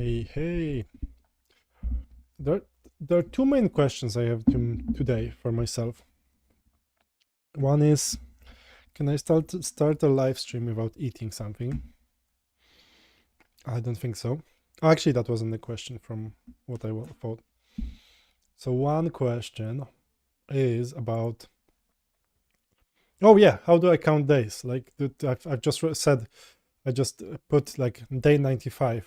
Hey. There, there are two main questions I have today for myself. One is, can I start a live stream without eating something? I don't think so. Actually, that wasn't the question from what I thought. So one question is about, oh yeah, how do I count days? Like I've just said, I just put like day 95,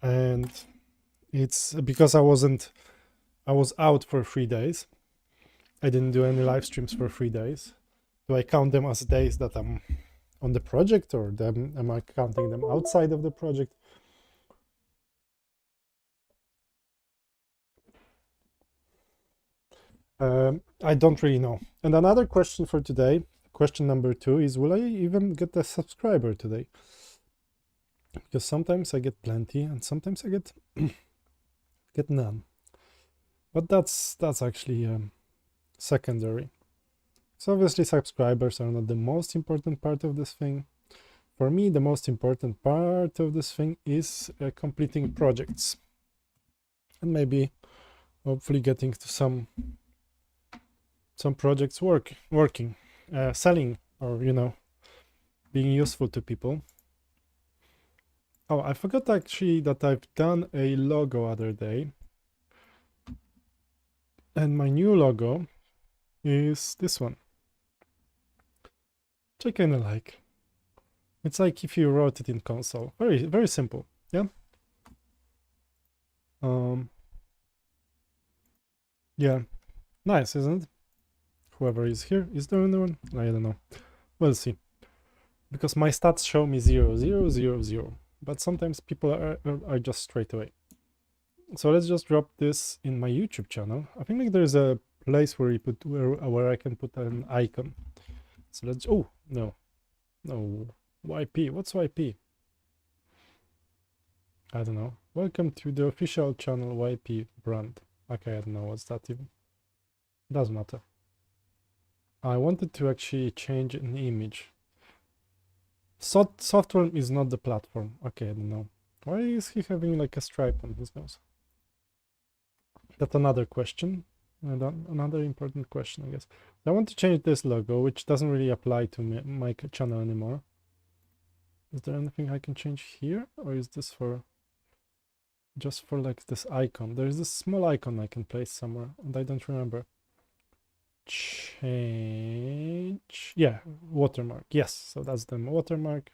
and it's because I was out for 3 days. I didn't do any live streams for 3 days. Do I count them as days that I'm on the project, or am I counting them outside of the project? I don't really know. And another question for today, question number 2, is will I even get a subscriber today? Because sometimes I get plenty and sometimes I get get none. But that's actually secondary. So obviously subscribers are not the most important part of this thing. For me, the most important part of this thing is completing projects, and maybe hopefully getting to some projects working, selling, or being useful to people. Oh, I forgot actually that I've done a logo other day, and my new logo is this one, which I kind of like. It's like if you wrote it in console. Very simple. Yeah. Yeah, nice, isn't it? Whoever is here is the only one. I don't know. We'll see. Because my stats show me 0, 0, 0, 0. But sometimes people are just straight away. So let's just drop this in my YouTube channel. I think like there's a place where where I can put an icon. So let's. Oh no, YP. What's YP? I don't know. Welcome to the official channel YP brand. Okay, I don't know what's that even. Doesn't matter. I wanted to actually change an image. Software is not the platform. Okay, I don't know. Why is he having like a stripe on his nose? That's another question. Another important question, I guess. I want to change this logo, which doesn't really apply to my channel anymore. Is there anything I can change here? Or is this for just for like this icon? There's this small icon I can place somewhere, and I don't remember. Change. Yeah, watermark. Yes, so that's the watermark.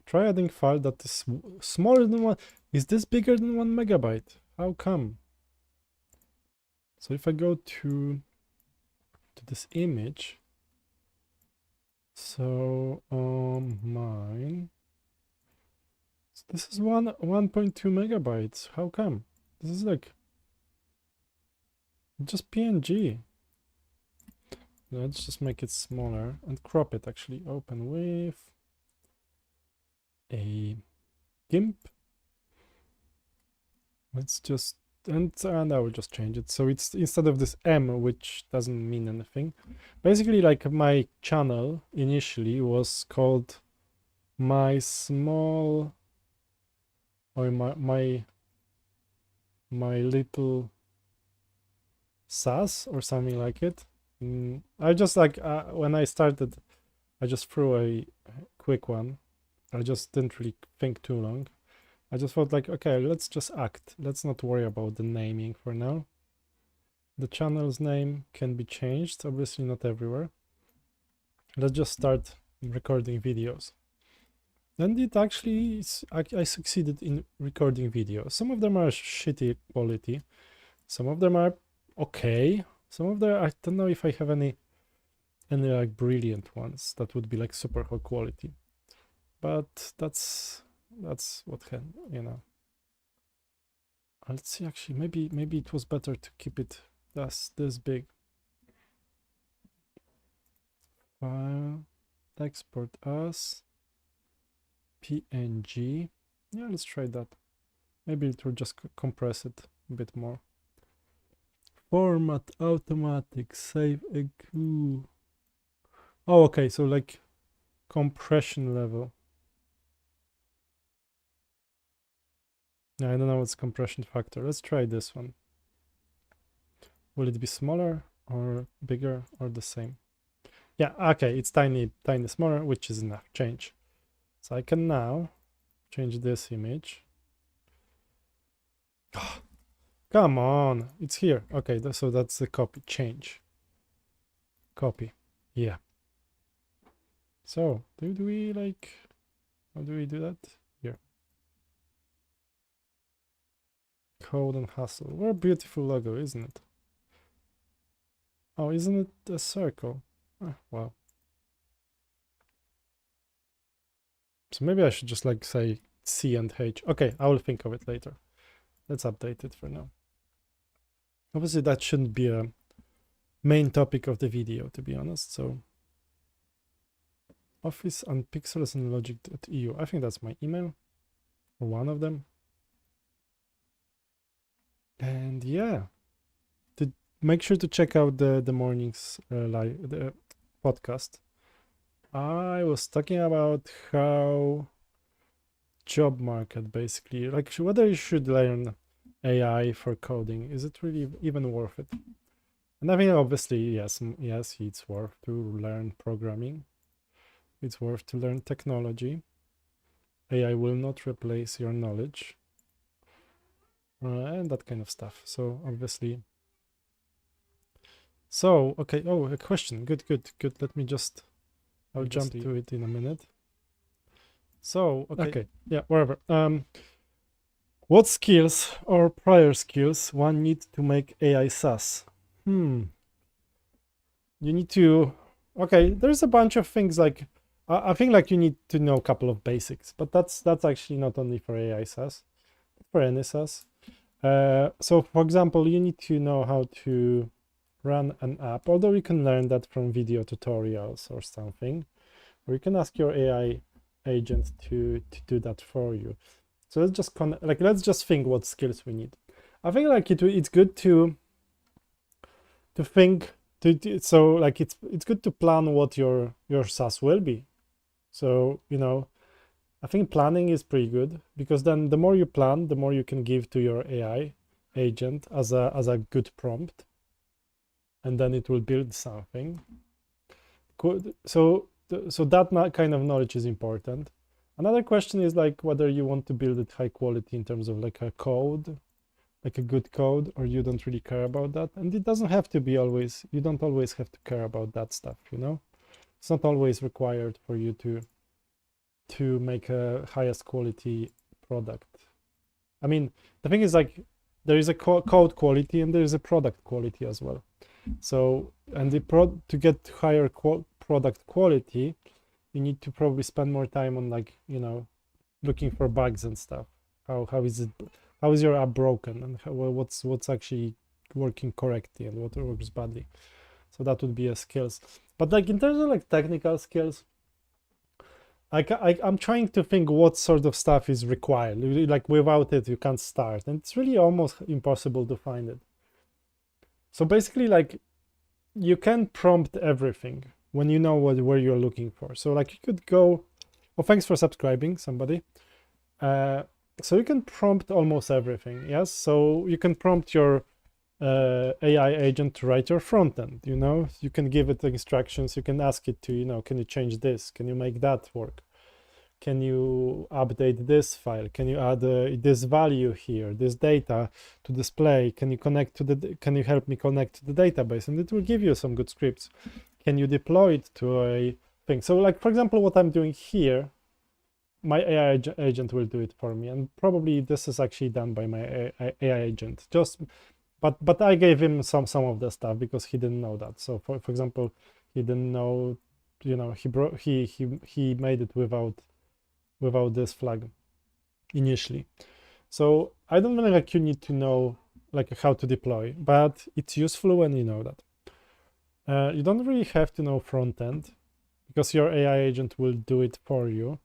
Try adding file that is smaller than one. Is this bigger than 1 megabyte? How come? So if I go to this image, so mine, so this is 1.2 megabytes. How come? This is like just PNG. Let's just make it smaller and crop it. Actually, open with a GIMP. Let's just and I will just change it. So it's instead of this M, which doesn't mean anything. Basically, like my channel initially was called my small or my little SaaS or something like it. I just like when I started, I just threw a quick one. I just didn't really think too long. I just thought like, okay, let's just act. Let's not worry about the naming for now. The channel's name can be changed, obviously not everywhere. Let's just start recording videos. And it actually, I succeeded in recording videos. Some of them are shitty quality. Some of them are okay. Some of them, I don't know if I have any like brilliant ones that would be like super high quality. But that's what can, let's see, actually, maybe it was better to keep it this big. File, export as PNG. Yeah, let's try that. Maybe it will just compress it a bit more. Format automatic, save a goo. Oh, okay, so like compression level. I don't know what's compression factor. Let's try this one. Will it be smaller or bigger or the same? Yeah, okay, it's tiny smaller, which is enough. Change. So I can now change this image. Come on, it's here. Okay, so that's the copy. Change. Copy. Yeah. So do we like, how do we do that? Here. Code and hustle. What a beautiful logo, isn't it? Oh, isn't it a circle? Oh, wow. So maybe I should just like say C and H. Okay, I will think of it later. Let's update it for now. Obviously, that shouldn't be a main topic of the video, to be honest. So office and pixels and logic.eu. I think that's my email or one of them. And yeah, make sure to check out the morning's the podcast. I was talking about how job market basically, like whether you should learn AI for coding. Is it really even worth it? And I think obviously yes, it's worth to learn programming. It's worth to learn technology. AI will not replace your knowledge and that kind of stuff. So obviously. So okay. Oh, a question. Good. Let me just. I'll jump to it in a minute. So okay. Yeah. Wherever. What skills or prior skills one needs to make AI SaaS? You need to. Okay. There's a bunch of things like. I think like you need to know a couple of basics, but that's actually not only for AI SaaS, but for any SaaS. So for example, you need to know how to run an app, although you can learn that from video tutorials or something, or you can ask your AI agent to do that for you. So let's just think what skills we need. I think like it's good to think so like it's good to plan what your SaaS will be. So I think planning is pretty good, because then the more you plan, the more you can give to your AI agent as a good prompt, and then it will build something. So that kind of knowledge is important. Another question is like whether you want to build it high quality in terms of like a code, like a good code, or you don't really care about that. And it doesn't have to be always, you don't always have to care about that stuff, It's not always required for you to make a highest quality product. I mean, the thing is like there is a code quality and there is a product quality as well. So, and to get higher product quality, you need to probably spend more time on like, looking for bugs and stuff. How is your app broken, and what's actually working correctly and what works badly. So that would be a skills. But like in terms of like technical skills, I'm trying to think what sort of stuff is required. Like without it, you can't start, and it's really almost impossible to find it. So basically, like you can prompt everything when you know where you're looking for. So like you could go, oh, thanks for subscribing, somebody. So you can prompt almost everything, yes? So you can prompt your AI agent to write your front end, You can give it instructions, you can ask it to, can you change this? Can you make that work? Can you update this file? Can you add this value here, this data to display? Can you help me connect to the database? And it will give you some good scripts. Can you deploy it to a thing? So like, for example, what I'm doing here, my AI agent will do it for me. And probably this is actually done by my AI agent. But I gave him some of the stuff because he didn't know that. So for example, he didn't know, he made it without this flag initially. So I don't really like you need to know like how to deploy, but it's useful when you know that. You don't really have to know front end because your AI agent will do it for you.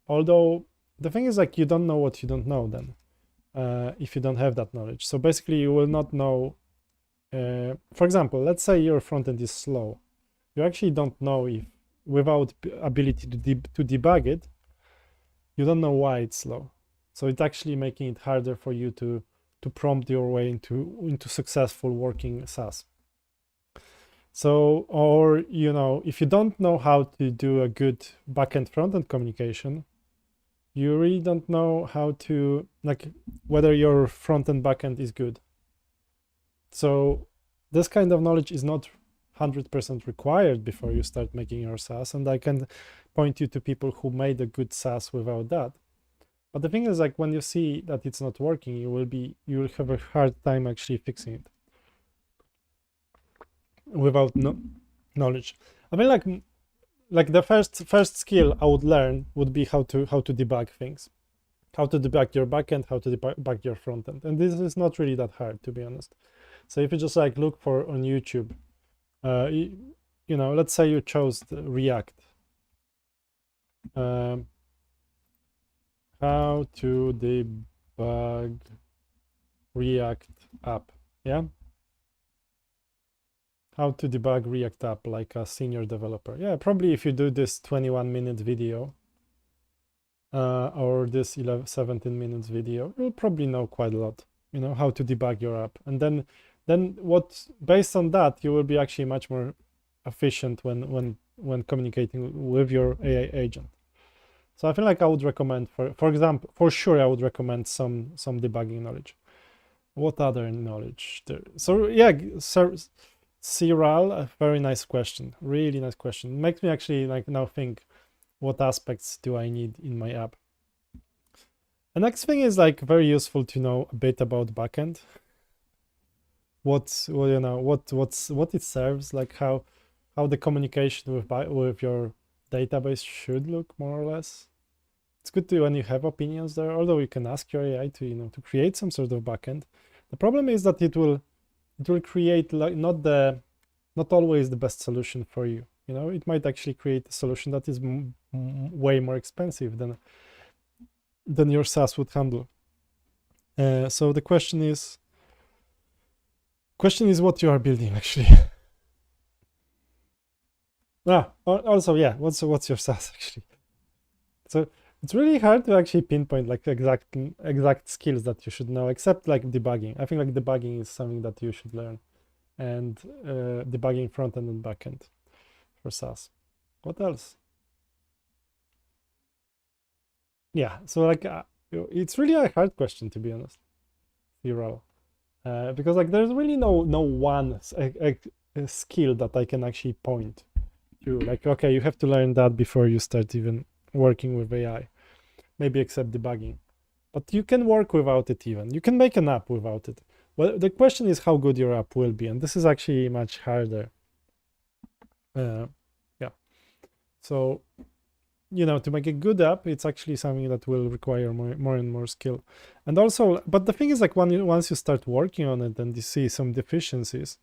Although the thing is like you don't know what you don't know then. If you don't have that knowledge. So basically you will not know, for example, let's say your front end is slow. You actually don't know if, without ability to debug it, you don't know why it's slow. So it's actually making it harder for you to prompt your way into successful working SaaS. So, or if you don't know how to do a good backend frontend communication, you really don't know how to, like, whether your front and backend is good. So this kind of knowledge is not 100% required before you start making your SaaS, and I can point you to people who made a good SaaS without that. But the thing is, like, when you see that it's not working, you will have a hard time actually fixing it without knowledge. I mean, like the first skill I would learn would be how to debug things, how to debug your backend, how to debug your frontend, and this is not really that hard, to be honest. So if you just like look for on YouTube, let's say you chose React, how to debug React app, yeah. How to debug React app like a senior developer. Yeah, probably if you do this 21-minute video or this 17 minutes video, you'll probably know quite a lot, how to debug your app. And then based on that, you will be actually much more efficient when communicating with your AI agent. So I feel like I would recommend, for example, for sure, I would recommend some debugging knowledge. What other knowledge there? So yeah, Ciral, a very nice question, really nice question. It makes me actually like now think, what aspects do I need in my app? The next thing is like very useful to know a bit about backend. What it serves, like how the communication with your database should look, more or less. It's good to when you have opinions there, although you can ask your AI to create some sort of backend. The problem is that it will create like not always the best solution for you. It might actually create a solution that is way more expensive than your SaaS would handle. So the question is what you are building actually. Also, yeah, what's your SaaS actually? So it's really hard to actually pinpoint like exact skills that you should know, except like debugging. I think like debugging is something that you should learn, and debugging front end and back end for SaaS. What else? Yeah, so like it's really a hard question, to be honest, Zero, because like there's really no one a skill that I can actually point to. Like, okay, you have to learn that before you start even working with AI. Maybe except debugging, but you can work without it. Even you can make an app without it. Well, the question is how good your app will be, and this is actually much harder. Yeah. So, to make a good app, it's actually something that will require more and more skill. And also, but the thing is, like, once you start working on it and you see some deficiencies,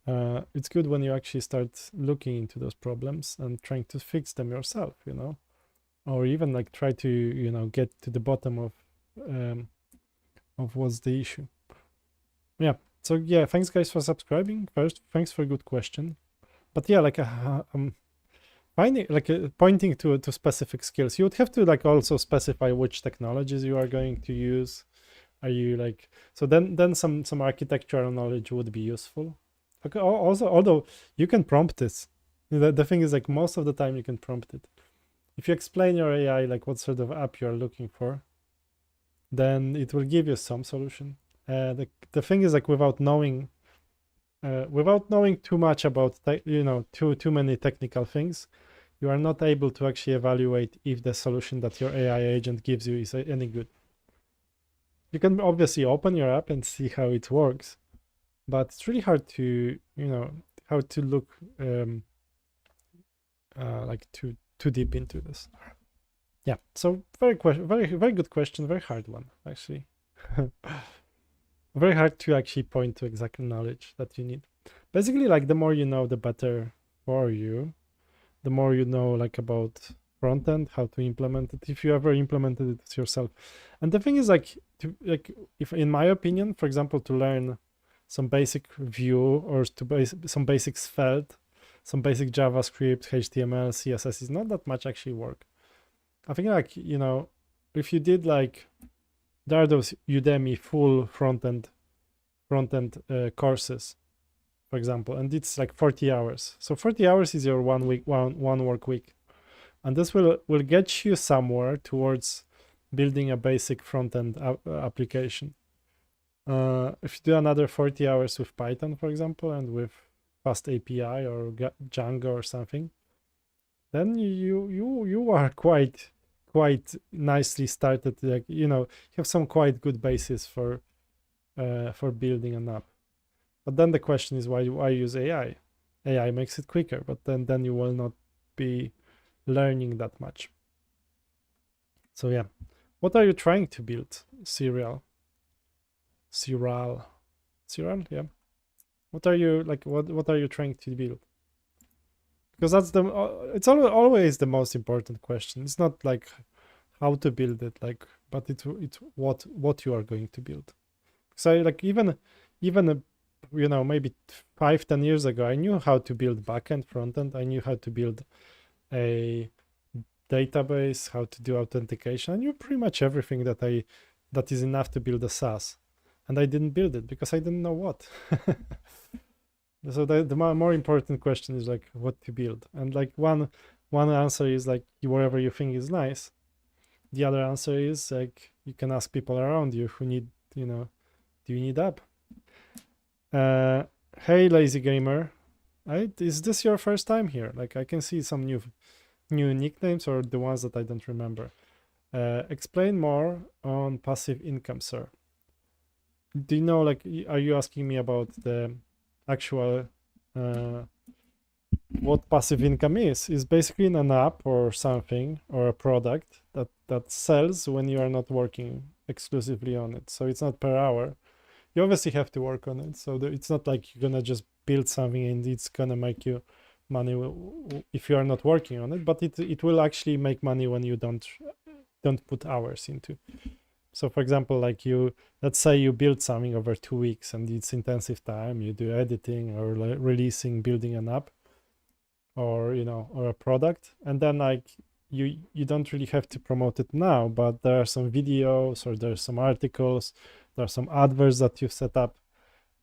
it's good when you actually start looking into those problems and trying to fix them yourself, or even like try to, get to the bottom of what's the issue. Yeah. So yeah, thanks guys for subscribing. First, thanks for a good question. But yeah, like finding like pointing to specific skills, you would have to like also specify which technologies you are going to use. Are you like, so then some architectural knowledge would be useful. Okay. Also, although you can prompt this, the thing is like most of the time you can prompt it. If you explain your AI like what sort of app you're looking for, then it will give you some solution. The thing is like without knowing too much about too many technical things, you are not able to actually evaluate if the solution that your AI agent gives you is any good. You can obviously open your app and see how it works, but it's really hard to how to look like too deep into this. Yeah, so very good question, very hard one actually. Very hard to actually point to exact knowledge that you need. Basically, like the more you know, the better for you. The more you know like about front end, how to implement it, if you ever implemented it yourself. And the thing is like if in my opinion, for example, to learn some basic Vue or some basic Svelte, some basic JavaScript, HTML, CSS is not that much actually work. I think like if you did like there are those Udemy full front-end courses, for example, and it's like 40 hours. So 40 hours is your one work week. And this will get you somewhere towards building a basic front-end application. If you do another 40 hours with Python, for example, and with Fast API or Django or something, then you are quite nicely started. Like, you have some quite good basis for building an app. But then the question is, why use AI? AI makes it quicker, but then you will not be learning that much. So yeah, what are you trying to build? Serial, yeah. What are you like? What are you trying to build? Because that's it's always the most important question. It's not like how to build it, like, but it's what you are going to build. So like even maybe 5-10 years ago, I knew how to build backend, frontend. I knew how to build a database, how to do authentication. I knew pretty much everything that is enough to build a SaaS, and I didn't build it because I didn't know what. So the more important question is like what to build, and like one answer is like whatever you think is nice. The other answer is like you can ask people around you who need, do you need app? Hey, lazy gamer, is this your first time here? Like I can see some new nicknames or the ones that I don't remember. Explain more on passive income, sir. Do you know, like, are you asking me about the actual what passive income is? Is basically an app or something or a product that sells when you are not working exclusively on it. So it's not per hour. You obviously have to work on it. So it's not like you're gonna just build something and it's gonna make you money if you are not working on it. But it will actually make money when you don't put hours into. So for example, like let's say you build something over 2 weeks and it's intensive time. You do editing or releasing, building an app, or or a product, and then like you don't really have to promote it now, but there are some videos or there's some articles, there are some adverts that you've set up,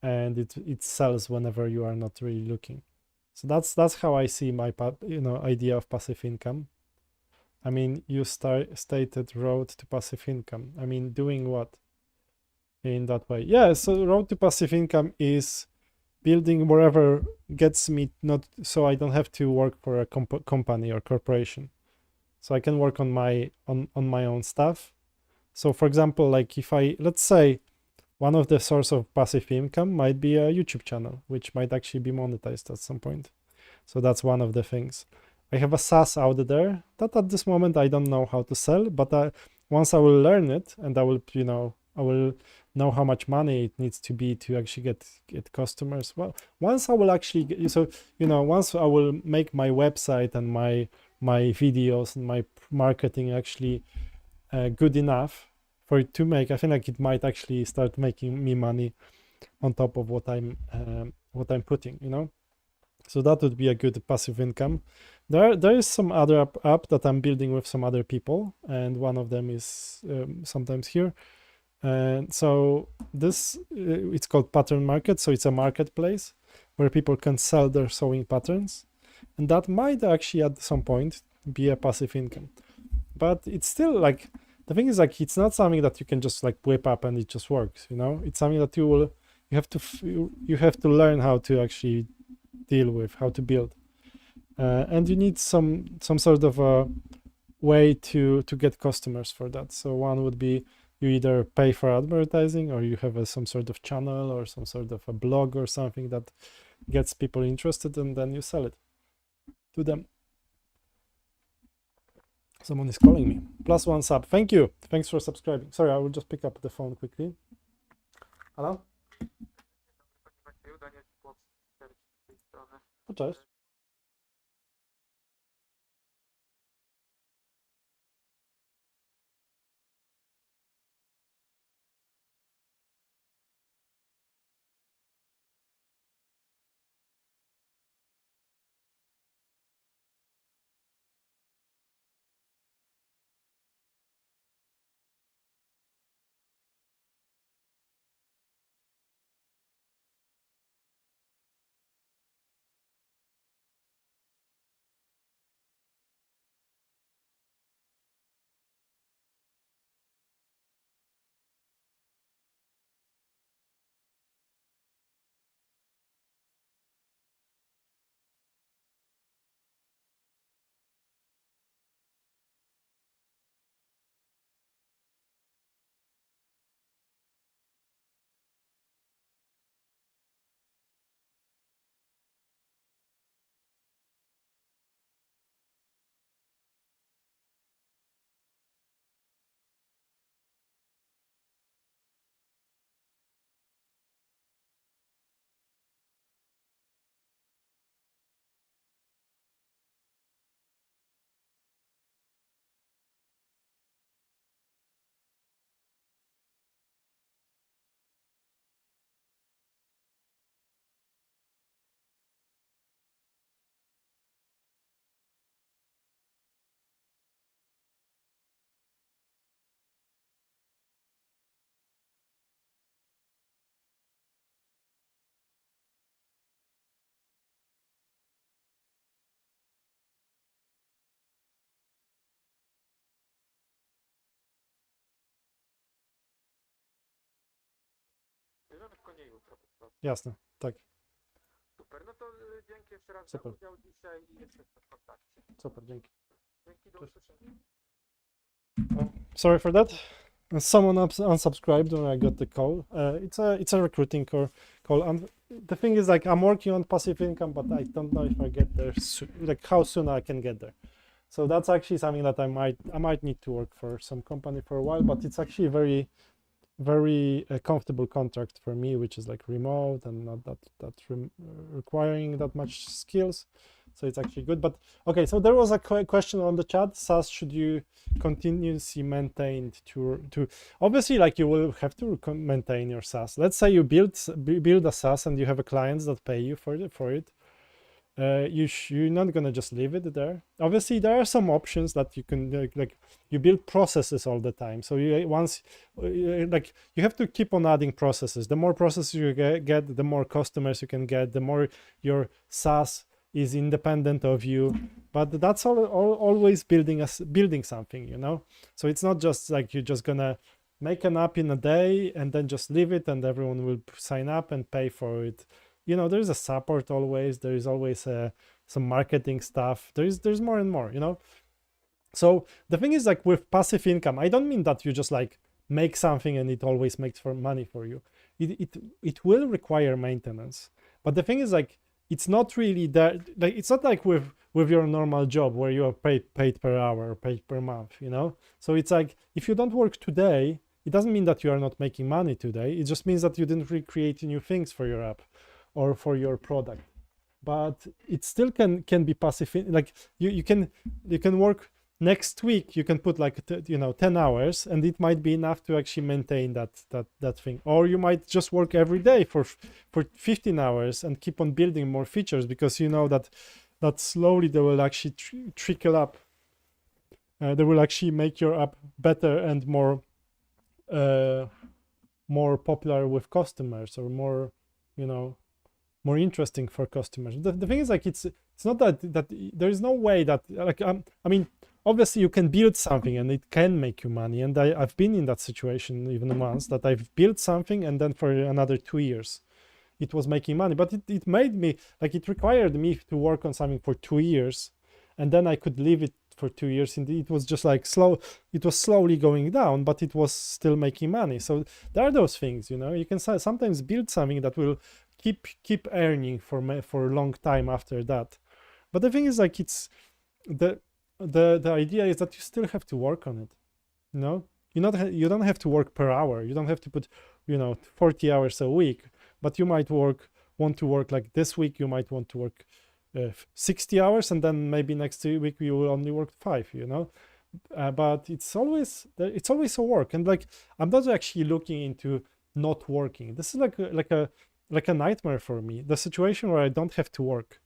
and it sells whenever you are not really looking. So that's how I see my idea of passive income. I mean, you stated road to passive income. I mean, doing what in that way? Yeah, so road to passive income is building wherever gets me, not so I don't have to work for a company or corporation. So I can work on my own stuff. So for example, like if let's say one of the source of passive income might be a YouTube channel, which might actually be monetized at some point. So that's one of the things. I have a SaaS out there that at this moment I don't know how to sell, but once I will learn it and I will know how much money it needs to be to actually get customers. Well, once I will actually once I will make my website and my videos and my marketing actually good enough for it to make, I think like it might actually start making me money on top of what I'm putting, So that would be a good passive income. There is some other app that I'm building with some other people, and one of them is sometimes here. And so this it's called Pattern Market. So it's a marketplace where people can sell their sewing patterns, and that might actually at some point be a passive income. But it's still like, the thing is like, it's not something that you can just like whip up and it just works. It's something that you have to learn how to actually deal with, how to build, and you need some sort of a way to get customers for that. So one would be you either pay for advertising, or you have some sort of channel or some sort of a blog or something that gets people interested, and then you sell it to them. Someone is calling me. +1 sub. Thank you. Thanks for subscribing. Sorry, I will just pick up the phone quickly. Hello? Cześć. dzwonię jutro po prostu. Jasne, tak, Super, no to dzięki jeszcze raz Super. za udział dzisiaj i jesteśmy w kontakcie. super, dzięki. Dzięki, do Cześć. usłyszenia. Sorry for that. Someone unsubscribed when I got the call. It's a recruiting call. And the thing is, like, I'm working on passive income, but I don't know if I get there. Like, how soon I can get there. So that's actually something that I might need to work for some company for a while. But it's actually very comfortable contract for me, which is like remote and not requiring that much skills. So it's actually good. But okay, so there was a question on the chat. SaaS, should you continuously maintain to obviously, like, you will have to maintain your SaaS. Let's say you build a SaaS and you have a clients that pay you for it. You're not gonna just leave it there. Obviously, there are some options that you can like you build processes all the time. So you once like you have to keep on adding processes. The more processes you get, the more customers you can get, the more your SaaS is independent of you. But that's always building something, you know. So it's not just like you're just gonna make an app in a day and then just leave it and everyone will sign up and pay for it. You know, there's a support always, there is always some marketing stuff, there's more and more, you know. So the thing is, like, with passive income, I don't mean that you just like make something and it always makes money for you. It will require maintenance, but the thing is, like, it's not really that, like, it's not like with your normal job where you are paid per hour or paid per month, you know. So it's like, if you don't work today, it doesn't mean that you are not making money today. It just means that you didn't recreate new things for your app or for your product. But it still can be passive. Like, you can work next week, you can put like 10 hours and it might be enough to actually maintain that thing. Or you might just work every day for 15 hours and keep on building more features, because you know that slowly they will actually trickle up. They will actually make your app better and more popular with customers, or more, you know, more interesting for customers. The thing is, like, it's not that there is no way that, like, I mean, obviously you can build something and it can make you money, and I've been in that situation even once, that I've built something and then for another 2 years it was making money, but it made me, like, it required me to work on something for 2 years, and then I could leave it for 2 years. Indeed, it was just like it was slowly going down, but it was still making money. So there are those things, you know. You can sometimes build something that will keep earning for a long time after that. But the thing is, like, it's the idea is that you still have to work on it, you know. You don't have to work per hour. You don't have to put 40 hours a week, but you might want to work, like, this week you might want to work 60 hours, and then maybe next week you will only work 5, you know. But it's always a work. And, like, I'm not actually looking into not working. This is like a nightmare for me, the situation where I don't have to work,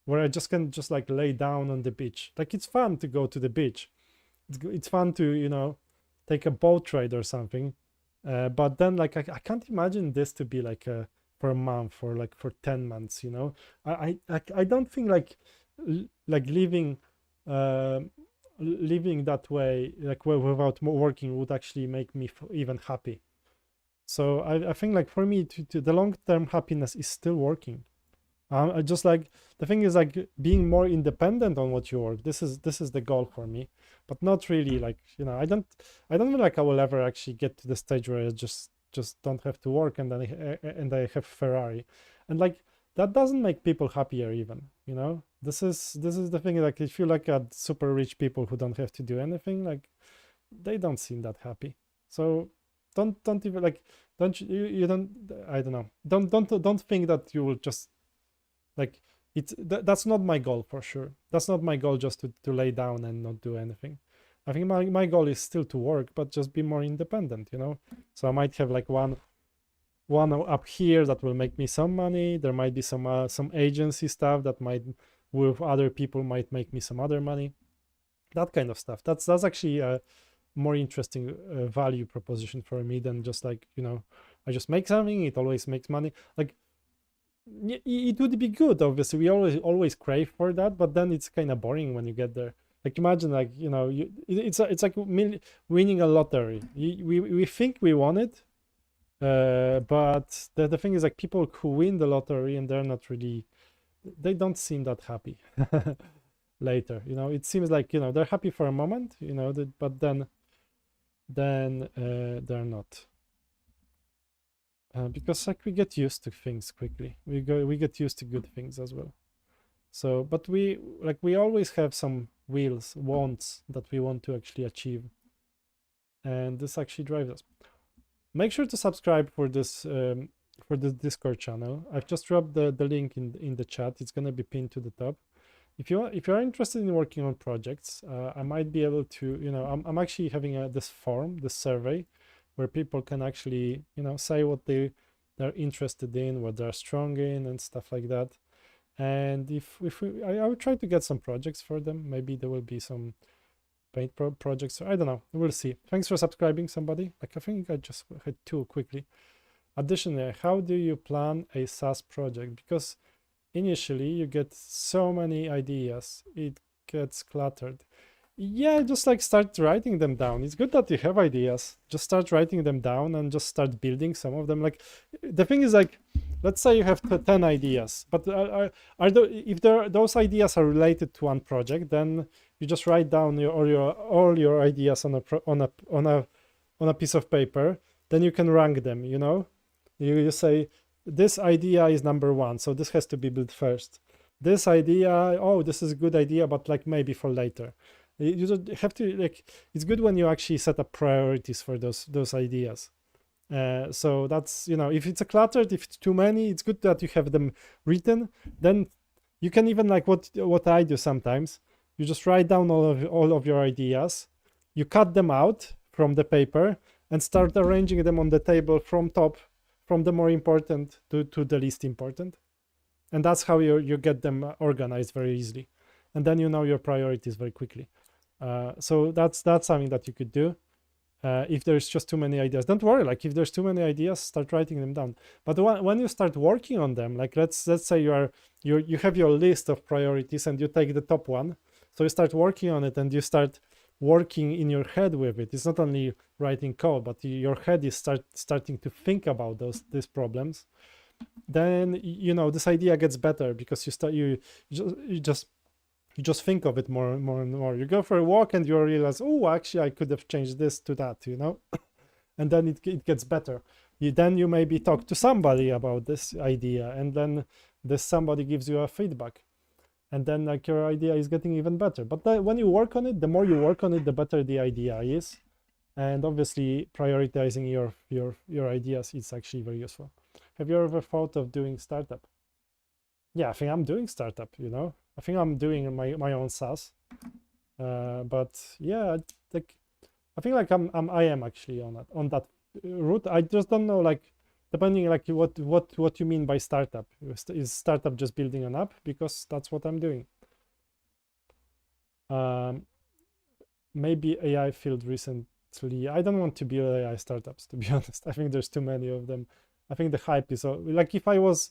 where I just can like lay down on the beach. Like, it's fun to go to the beach, it's fun to take a boat ride or something, but then, like, I can't imagine this to be like for a month, or like for 10 months, you know. I don't think like living that way, like, without working, would actually make me even happy. So I think, like, for me, to the long-term happiness is still working. I just, like, the thing is, like, being more independent on what you work. This is the goal for me, but not really, like, I don't feel like I will ever actually get to the stage where I just don't have to work, and then I have Ferrari, and, like, that doesn't make people happier even, you know. This is the thing. Like, if you look at super rich people who don't have to do anything, like, they don't seem that happy. So don't even, like, you don't, I don't know, don't think that you will just, like, that's not my goal, for sure. That's not my goal, just to lay down and not do anything. I think my goal is still to work, but just be more independent, you know. So I might have, like, one up here that will make me some money. There might be some agency stuff that might, with other people, might make me some other money, that kind of stuff. That's actually a more interesting value proposition for me than just, like, I just make something, it always makes money. Like, it would be good, obviously. We always crave for that, but then it's kind of boring when you get there. Like, imagine, like, it's like winning a lottery. We think we want it, But the thing is, like, people who win the lottery and they're not really, they don't seem that happy later. You know, it seems like, you know, they're happy for a moment, you know, but then they're not. Because like we get used to things quickly. We get used to good things as well. So, but we always have some wants that we want to actually achieve, and this actually drives us. Make sure to subscribe for this Discord channel. I've just dropped the link in the chat. It's gonna be pinned to the top. If you're interested in working on projects, I might be able to, you know, I'm actually having this form, this survey, where people can actually, you know, say what they're interested in, what they're strong in, and stuff like that. And I would try to get some projects for them. Maybe there will be some paint projects. I don't know. We'll see. Thanks for subscribing, somebody. Like, I think I just had 2 quickly. Additionally, how do you plan a SaaS project? Because initially you get so many ideas, it gets cluttered. Yeah, just like start writing them down. It's good that you have ideas. Just start writing them down and just start building some of them. Like, the thing is, like, let's say you have 10 ideas, but if those ideas are related to one project, then you just write down all your ideas on a piece of paper. Then you can rank them. You know, you say this idea is number 1, so this has to be built first. This idea, oh, this is a good idea, but like maybe for later. You don't have to, like, it's good when you actually set up priorities for those ideas. So that's, you know, if it's a cluttered, if it's too many, it's good that you have them written. Then you can even, like, what I do sometimes, you just write down all of your ideas, you cut them out from the paper and start arranging them on the table from top, from the more important to the least important. And that's how you get them organized very easily. And then you know your priorities very quickly. So that's something that you could do. If there's just too many ideas, don't worry. Like, if there's too many ideas, start writing them down. But when you start working on them, like, let's say you have your list of priorities and you take the top one. So you start working on it and you start working in your head with it. It's not only writing code, but your head is starting to think about these problems. Then, you know, this idea gets better because you just think of it more and more. You go for a walk and you realize, oh, actually, I could have changed this to that, you know, and then it gets better. Then you maybe talk to somebody about this idea, and then this somebody gives you a feedback, and then, like, your idea is getting even better. But when you work on it, the more you work on it, the better the idea is, and obviously prioritizing your ideas is actually very useful. Have you ever thought of doing startup? Yeah, I think I'm doing startup, you know. I think I'm doing my own SaaS. But yeah, like, I think, like, I am actually on that route. I just don't know, like, depending, like, what you mean by startup. Is startup just building an app? Because that's what I'm doing. Maybe AI field recently. I don't want to build AI startups, to be honest. I think there's too many of them. I think the hype is like, if I was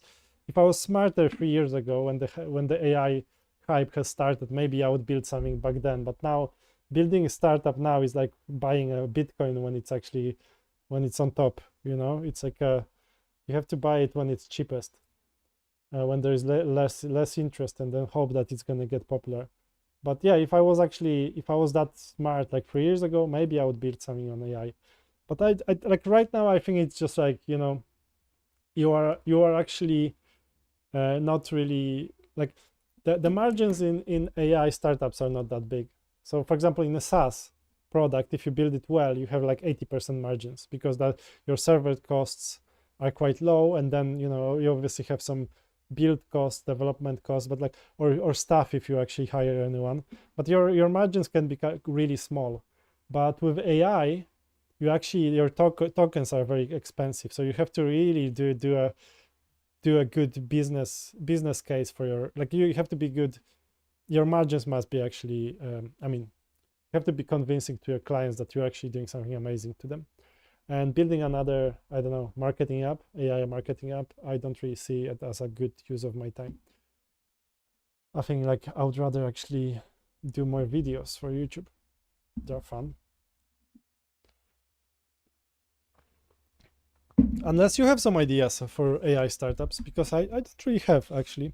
smarter 3 years ago when the AI hype has started, maybe I would build something back then. But now, building a startup now is like buying a Bitcoin when it's on top. You know, it's like you have to buy it when it's cheapest, when there is less interest, and then hope that it's gonna get popular. But yeah, if I was that smart like 3 years ago, maybe I would build something on AI. But I like, right now, I think it's just like, you know, you are actually not really, like, the margins in AI startups are not that big. So, for example, in a SaaS product, if you build it well, you have like 80% margins, because that your server costs are quite low, and then, you know, you obviously have some build costs, development costs, but like, or staff if you actually hire anyone. But your margins can be really small. But with AI, your tokens are very expensive, so you have to really do a good business case for your, like, you have to be good. Your margins must be actually, I mean, you have to be convincing to your clients that you're actually doing something amazing to them. And building another, I don't know, marketing app, AI marketing app, I don't really see it as a good use of my time. I think, like, I would rather actually do more videos for YouTube. They're fun. unless you have some ideas for AI startups, because I don't really have actually.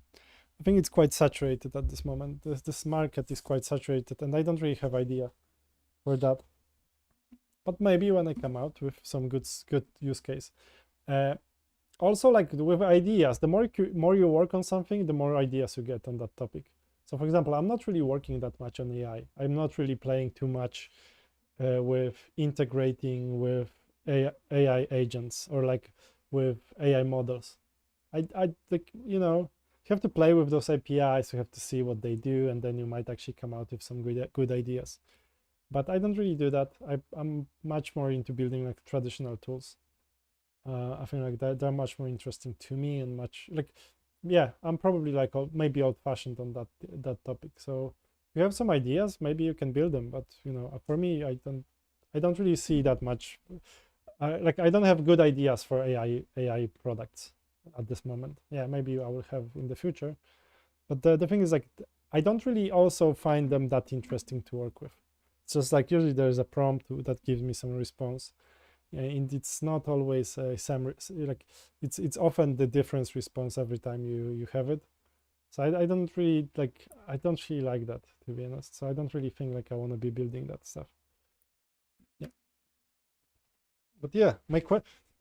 I think it's quite saturated at this moment. This market is quite saturated, and I don't really have idea for that. But maybe when I come out with some good use case. Also, like with ideas, the more you work on something, the more ideas you get on that topic. So, for example, I'm not really working that much on AI. I'm not really playing too much with integrating with AI agents or like with AI models. I think, you know, you have to play with those APIs. You have to see what they do, and then you might actually come out with some good ideas. But I don't really do that. I'm much more into building like traditional tools. I think like they're much more interesting to me and much like, yeah, I'm probably like maybe old-fashioned on that topic. So if you have some ideas, maybe you can build them. But you know, for me, I don't really see that much. Like I don't have good ideas for AI products at this moment. Yeah, maybe I will have in the future. But the thing is like I don't really also find them that interesting to work with. It's just like usually there's a prompt that gives me some response. And it's not always like it's often the difference response every time you have it. So I don't really like that, to be honest. So I don't really think like I want to be building that stuff. Yeah. But yeah,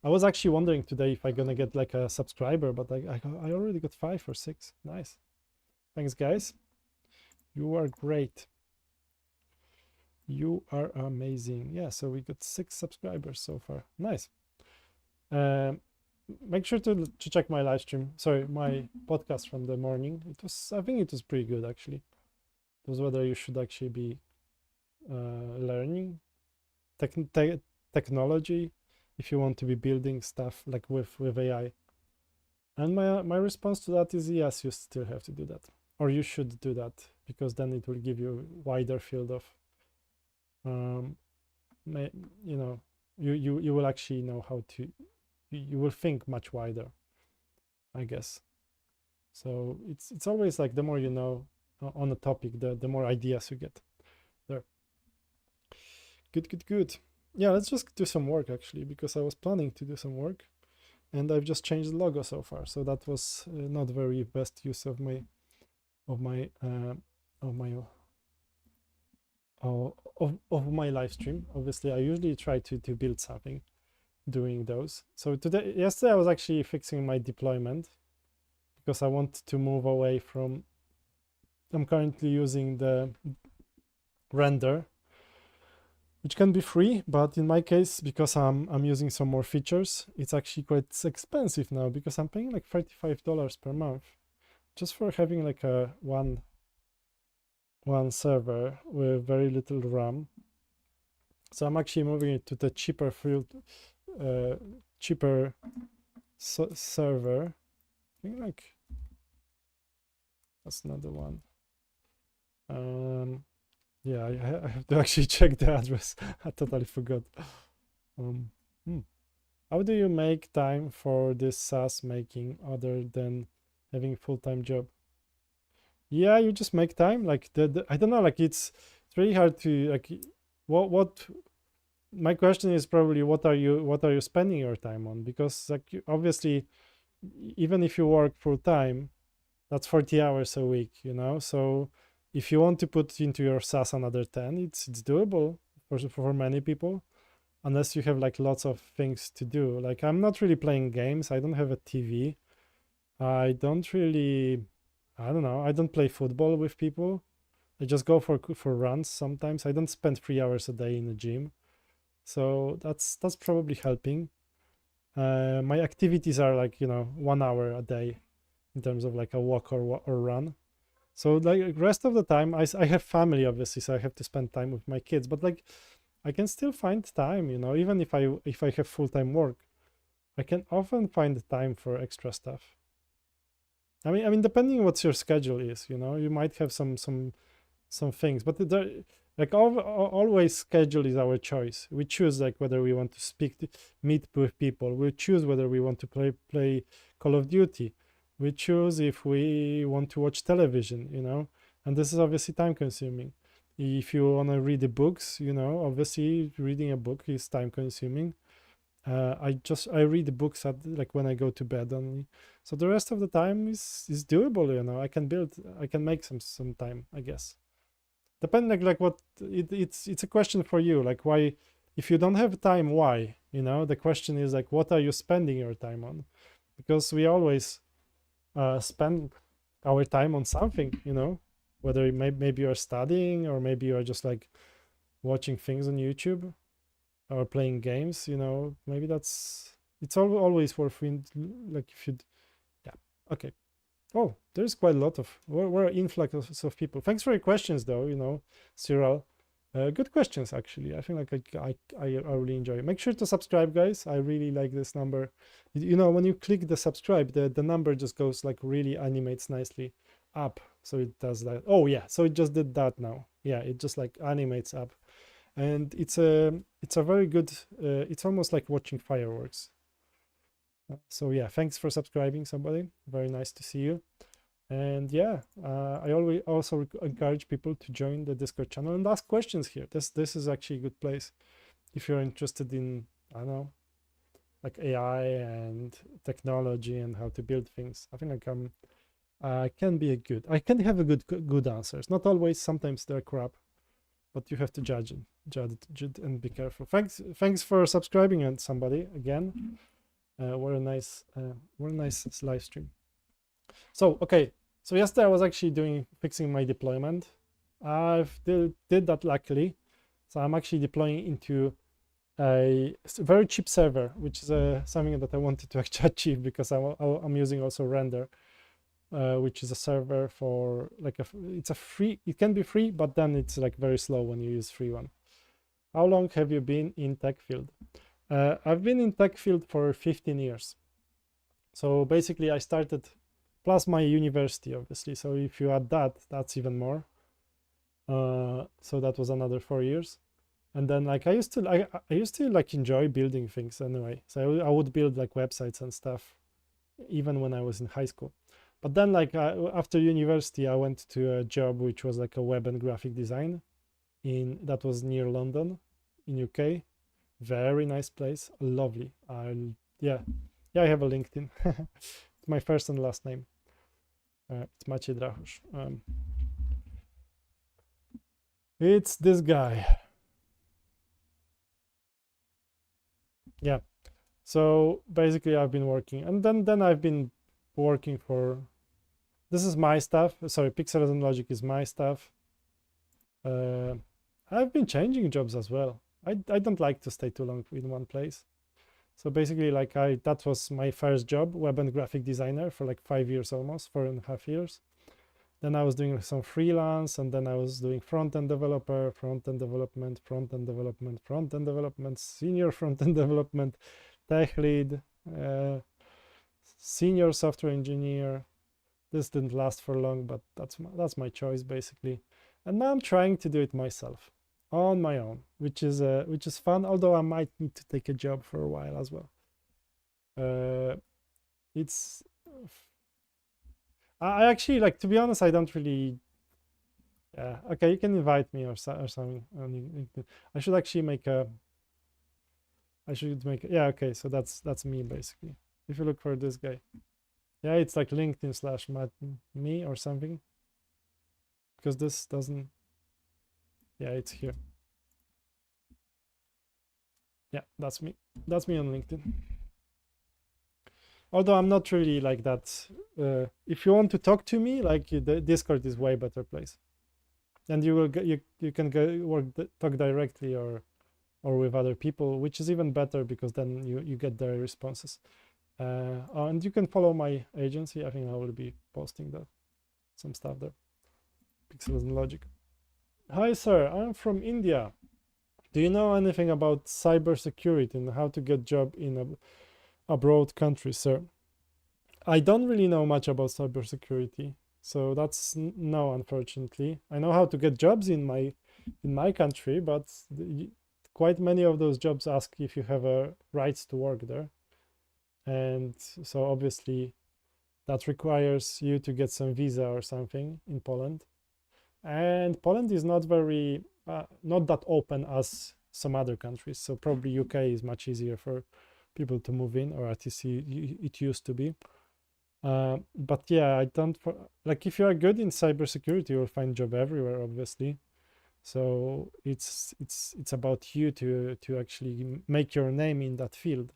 I was actually wondering today if I'm gonna get like a subscriber, but I already got 5 or 6. Nice. Thanks, guys. You are great. You are amazing. Yeah, so we got 6 subscribers so far. Nice. Um, Make sure to check my live stream. Sorry, my podcast from the morning. I think it was pretty good actually. It was whether you should actually be learning technology if you want to be building stuff like with AI. And my response to that is yes, you still have to do that, or you should do that, because then it will give you a wider field of you know, you will actually know how to, you will think much wider, I guess. So it's always like the more you know on a topic, the more ideas you get there. Good. Yeah, let's just do some work actually, because I was planning to do some work and I've just changed the logo so far. So that was not very best use of my of my of my of my live stream. Obviously, I usually try to build something doing those. So yesterday I was actually fixing my deployment because I want to move away from, I'm currently using the render, which can be free, but in my case, because I'm using some more features, it's actually quite expensive now, because I'm paying like $35 per month just for having like a one server with very little RAM. So I'm actually moving it to the cheaper server. I think like that's not the one. Yeah, I have to actually check the address. I totally forgot. How do you make time for this SaaS making other than having full-time job? Yeah, you just make time. Like I don't know. Like it's really hard to like. What my question is probably what are you spending your time on? Because like obviously, even if you work full time, that's 40 hours a week. You know, so if you want to put into your SaaS another 10, it's doable for many people, unless you have like lots of things to do. Like I'm not really playing games. I don't have a TV. I don't really, I don't know. I don't play football with people. I just go for runs sometimes. I don't spend 3 hours a day in the gym. So that's probably helping. My activities are like, 1 hour a day in terms of like a walk or run. So like rest of the time, I have family obviously, so I have to spend time with my kids. But like I can still find time, even if I have full-time work, I can often find time for extra stuff. I mean, depending what your schedule is, you might have some things, but like always schedule is our choice. We choose like whether we want to meet with people. We choose whether we want to play Call of Duty. We choose if we want to watch television, and this is obviously time consuming. If you want to read the books, obviously reading a book is time consuming. I read the books at like when I go to bed only. So the rest of the time is doable, you know. I can make some time, I guess. Depending like what it's a question for you, like why, if you don't have time, why? You know, the question is like, what are you spending your time on? Because we always spend our time on something, you know, whether maybe you're studying or maybe you're just like watching things on YouTube or playing games, you know. Maybe it's always worth like if you yeah. Okay. Oh, there's quite a lot of we're an influx of people. Thanks for your questions though, you know, Cyril. Good questions actually. I think like I really enjoy it. Make sure to subscribe, guys. I really like this number. You know, when you click the subscribe, the number just goes like really animates nicely up. So it does that. Oh yeah, so it just did that now. Yeah, it just like animates up. And it's a very good it's almost like watching fireworks. So yeah, thanks for subscribing, somebody. Very nice to see you. And yeah, I always also encourage people to join the Discord channel and ask questions here. This is actually a good place if you're interested in, I don't know, like AI and technology and how to build things. I think like I can have a good answers. Not always, sometimes they're crap, but you have to judge it and be careful. Thanks for subscribing, and somebody again. What a nice live stream. So okay, so yesterday I was actually fixing my deployment. I've did that luckily, so I'm actually deploying into a very cheap server, which is something that I wanted to actually achieve, because I'm using also Render, which is a server for like it's a free. It can be free, but then it's like very slow when you use free one. How long have you been in tech field? I've been in tech field for 15 years. So basically I started, plus my university obviously. So if you add that, that's even more. So that was another 4 years. And then like I used to like enjoy building things anyway. So I would build like websites and stuff even when I was in high school. But then like after university, I went to a job which was like a web and graphic design that was near London in UK. Very nice place, lovely. Yeah, I have a LinkedIn. It's my first and last name. It's Maciej Drachusz. It's this guy. Yeah. So basically I've been working, and then I've been working for, this is my stuff. Sorry, Pixelism Logic is my stuff. I've been changing jobs as well. I don't like to stay too long in one place. So basically like that was my first job, web and graphic designer, for like 5 years, almost 4.5 years. Then I was doing some freelance, and then I was doing front-end developer, front-end development, front-end development, front-end development, senior front-end development, tech lead, senior software engineer. This didn't last for long, but that's my choice basically. And now I'm trying to do it myself on my own, which is fun, although I might need to take a job for a while as well. It's I actually, like, to be honest, I don't really. Yeah, okay, you can invite me or something. I should actually make a. Yeah, okay, so that's me basically. If you look for this guy, yeah, it's like LinkedIn/me or something. Because this doesn't. Yeah, it's here. Yeah, that's me. That's me on LinkedIn. Although I'm not really like that. If you want to talk to me, like the Discord is way better place, and you will get you can go talk directly or with other people, which is even better, because then you get their responses. And you can follow my agency. I think I will be posting some stuff there. Pixelism Logic. Hi sir, I'm from India. Do you know anything about cybersecurity and how to get job in abroad country, sir? I don't really know much about cybersecurity, so that's no, unfortunately. I know how to get jobs in my country, but quite many of those jobs ask if you have a rights to work there, and so obviously that requires you to get some visa or something in Poland. And Poland is not very not that open as some other countries, so probably UK is much easier for people to move in, or at least it used to be. But yeah, I don't like, if you are good in cybersecurity, you'll find job everywhere, obviously. So it's about you to actually make your name in that field,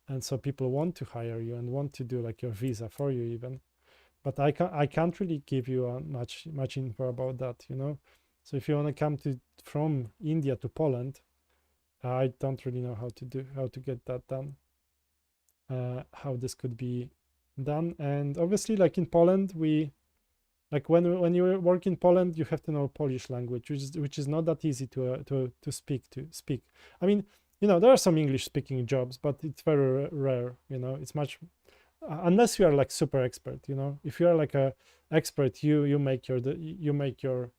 and so people want to hire you and want to do like your visa for you even. But I can't really give you much info about that, you know. So if you want to come from India to Poland, I don't really know how to get that done, how this could be done. And obviously, like in Poland, like when you work in Poland, you have to know Polish language, which is not that easy to speak. I mean, you know, there are some English speaking jobs, but it's very rare. You know, it's much, unless you are like super expert. You know, if you are like a expert, you make your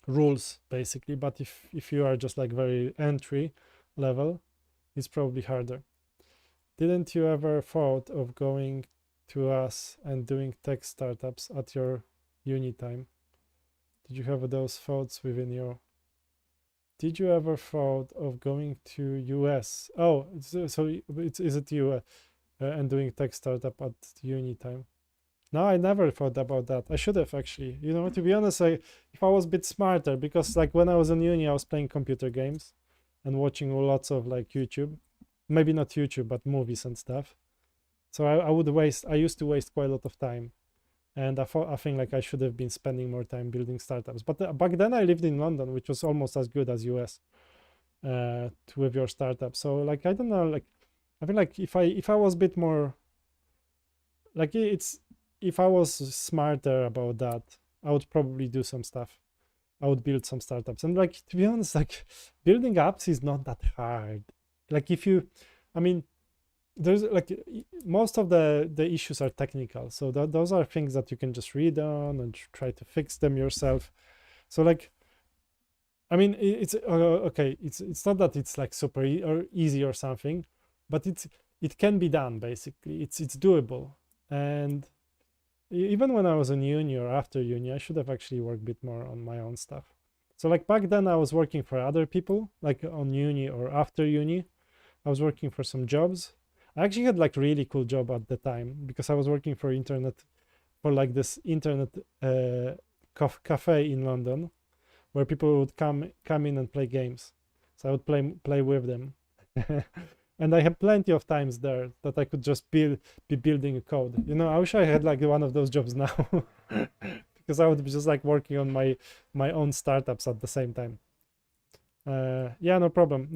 rules basically. But if you are just like very entry level, it's probably harder. Didn't you ever thought of going to us and doing tech startups at your uni time? Did you have those thoughts within your? Did you ever thought of going to US? Oh, is it you and doing tech startup at uni time? No, I never thought about that. I should have actually. You know, to be honest, if I was a bit smarter, because like when I was in uni, I was playing computer games and watching lots of like YouTube, maybe not YouTube, but movies and stuff. So I used to waste quite a lot of time, and I think like I should have been spending more time building startups. But back then I lived in London, which was almost as good as US with your startup. So like I don't know, like I feel like if I was a bit more like if I was smarter about that, I would probably do some stuff. I would build some startups. And like to be honest, like building apps is not that hard. Like I mean, there's like most of the issues are technical, so those are things that you can just read on and try to fix them yourself. So like I mean, it's okay, it's not that it's like super or easy or something, but it can be done. Basically it's doable. And even when I was in uni or after uni, I should have actually worked a bit more on my own stuff. So like back then I was working for other people, like on uni or after uni. I was working for some jobs. I actually had like really cool job at the time, because I was working for like this internet cafe in London, where people would come in and play games. So I would play with them. And I had plenty of times there that I could just be building a code. You know, I wish I had like one of those jobs now, because I would be just like working on my own startups at the same time. Yeah, no problem.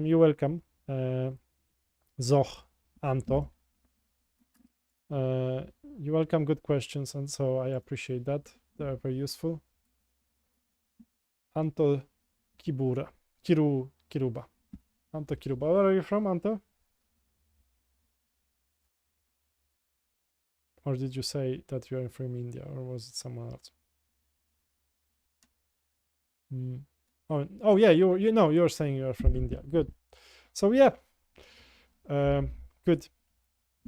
You're welcome. Zoch, Anto. You're welcome. Good questions, and so I appreciate that. They're very useful. Anto Kiruba. Anto Kiruba. Where are you from, Anto? Or did you say that you are from India, or was it someone else? Oh yeah, you're saying you are from India. Good. So yeah, good.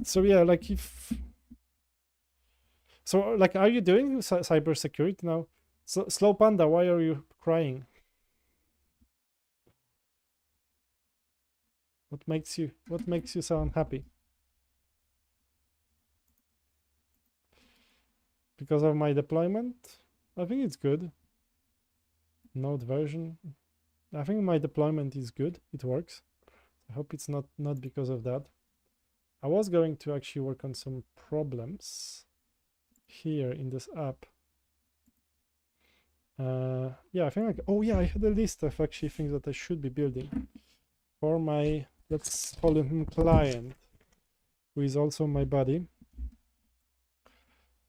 So yeah, like are you doing cybersecurity now? So Slow Panda, why are you crying? What makes you so unhappy? Because of my deployment? I think it's good. Node version. I think my deployment is good. It works. I hope it's not because of that. I was going to actually work on some problems here in this app. Yeah, I think like, oh yeah, I had a list of actually things that I should be building for my, let's call him client, who is also my buddy.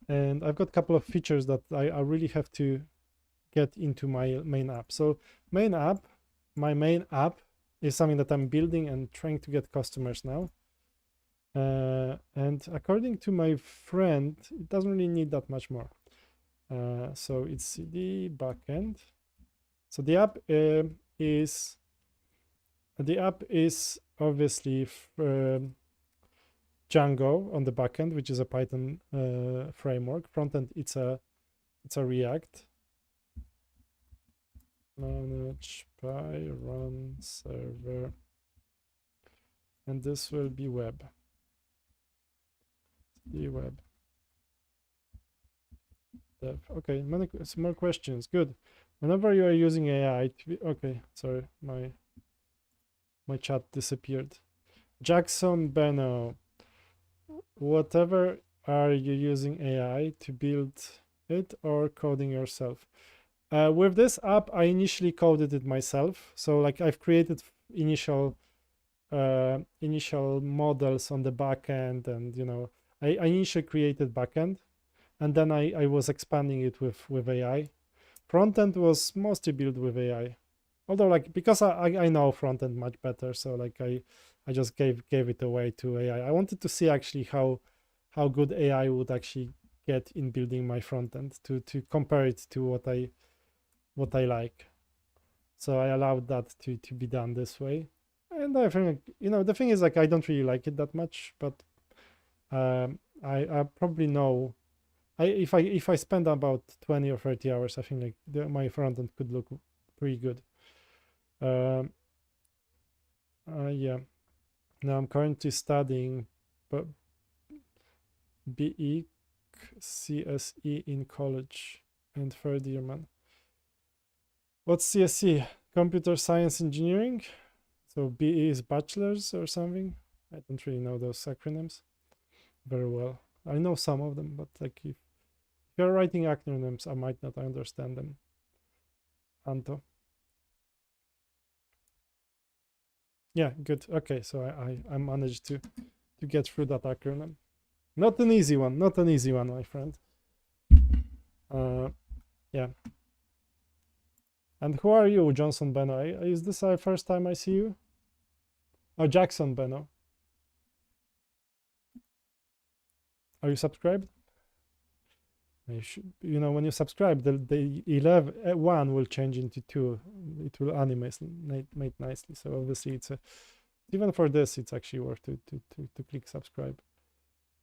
And I've got a couple of features that I really have to get into my main app. So my main app is something that I'm building and trying to get customers now. And according to my friend, it doesn't really need that much more. So it's the backend. So the app is obviously Django on the backend, which is a Python framework. Frontend, it's a React. Manage by run server and this will be web. The web dev. Okay, some more questions. Good. Whenever you are using AI to be, okay, sorry, my chat disappeared. Jackson Beno, whatever, are you using AI to build it or coding yourself? With this app, I initially coded it myself. So like I've created initial models on the back end, and I initially created backend, and then I was expanding it with AI. Front end was mostly built with AI, although like because I know front end much better, so like I just gave it away to AI. I wanted to see actually how good AI would actually get in building my front end to compare it to what I like. So I allowed that to be done this way. And I think the thing is like I don't really like it that much, but I probably know if I spend about 20 or 30 hours, I think like my front end could look pretty good. Yeah. Now I'm currently studying BE CSE in college and third year, man. What's CSE? Computer Science Engineering. So BE is bachelor's or something. I don't really know those acronyms very well. I know some of them, but like if you're writing acronyms, I might not understand them. Anto. Yeah, good. Okay, so I managed to get through that acronym. Not an easy one, my friend. Yeah. And who are you, Johnson Beno? Is this our first time I see you? Oh, Jackson Beno. Are you subscribed? You should, when you subscribe, the 1 will change into 2. It will animate nicely. So obviously, even for this, it's actually worth to click subscribe.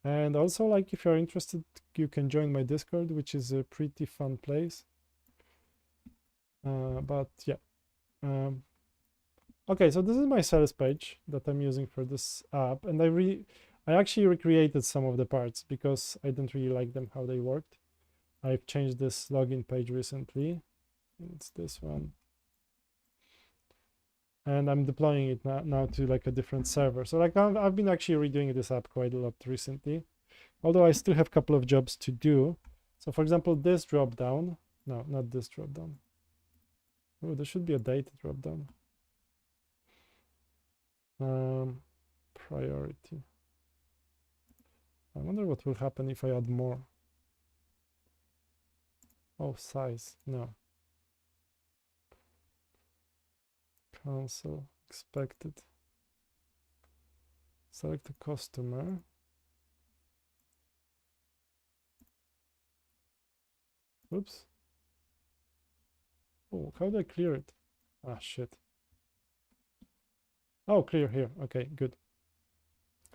And also, like, if you're interested, you can join my Discord, which is a pretty fun place. But yeah. Okay, so this is my sales page that I'm using for this app, and I actually recreated some of the parts because I didn't really like them how they worked. I've changed this login page recently. It's this one. And I'm deploying it now to like a different server. So like I've been actually redoing this app quite a lot recently, although I still have a couple of jobs to do. So for example, this drop down, no, not this drop down. Oh, there should be a data drop down. Priority. I wonder what will happen if I add more. Oh, size, no. Cancel, expected. Select a customer. Oops. Oh, how do I clear it? Ah, shit. Oh, clear here. Okay, good.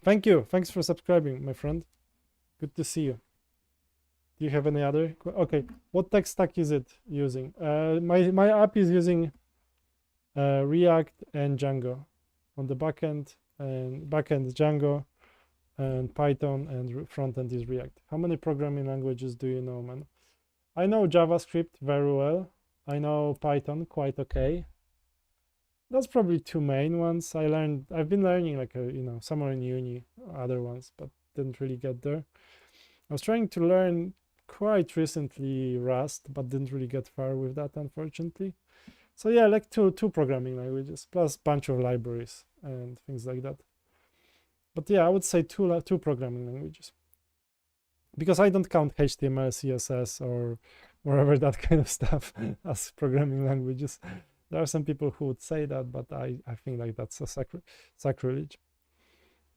Thank you. Thanks for subscribing, my friend. Good to see you. Do you have any other? Okay, what tech stack is it using? My app is using React and Django on the backend, and backend is Django and Python, and front end is React. How many programming languages do you know, man? I know JavaScript very well. I know Python quite okay. That's probably 2 main ones. I've been learning like somewhere in uni other ones, but didn't really get there. I was trying to learn quite recently Rust, but didn't really get far with that, unfortunately. So yeah, like two programming languages plus bunch of libraries and things like that. But yeah, I would say two programming languages, because I don't count HTML, CSS, or whatever that kind of stuff as programming languages. There are some people who would say that, but I think like that's a sacrilege.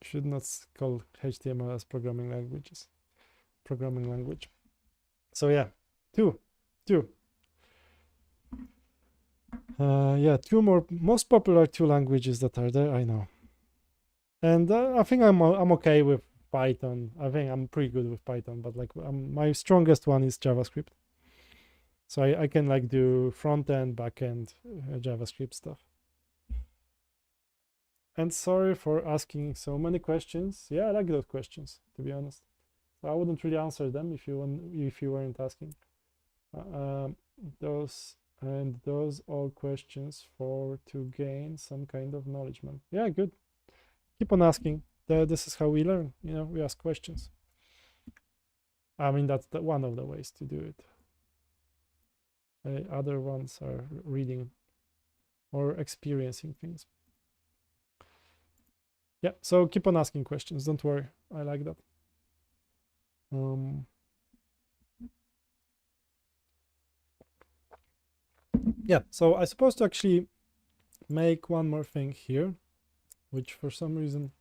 You should not call HTML as programming language. So yeah, two. Yeah, 2 more most popular 2 languages that are there. I know, and I think I'm okay with Python. I think I'm pretty good with Python, but like my strongest one is JavaScript. So I can like do front end, back end, JavaScript stuff. And sorry for asking so many questions. Yeah, I like those questions, to be honest. So I wouldn't really answer them if you weren't asking. Those all questions for to gain some kind of knowledgement. Yeah, good. Keep on asking. This is how we learn. You know, we ask questions. I mean, that's one of the ways to do it. Other ones are reading or experiencing things. Yeah, so keep on asking questions. Don't worry. I like that. Yeah, so I supposed to actually make one more thing here, which for some reason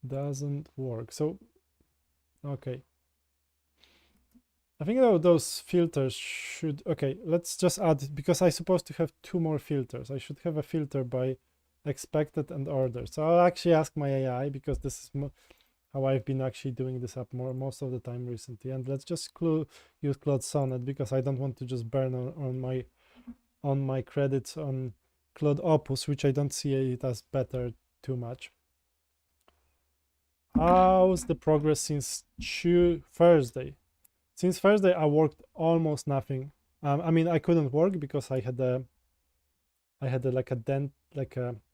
doesn't work. So, okay. I think those filters should, okay, let's just add, because I'm supposed to have two more filters. I should have a filter by expected and ordered. So I'll actually ask my AI, because this is how I've been actually doing this up most of the time recently. And let's just use Claude Sonnet, because I don't want to just burn on my credits on Claude Opus, which I don't see it as better too much. How's the progress since Thursday? Since Thursday, I worked almost nothing. I mean, I couldn't work because I had a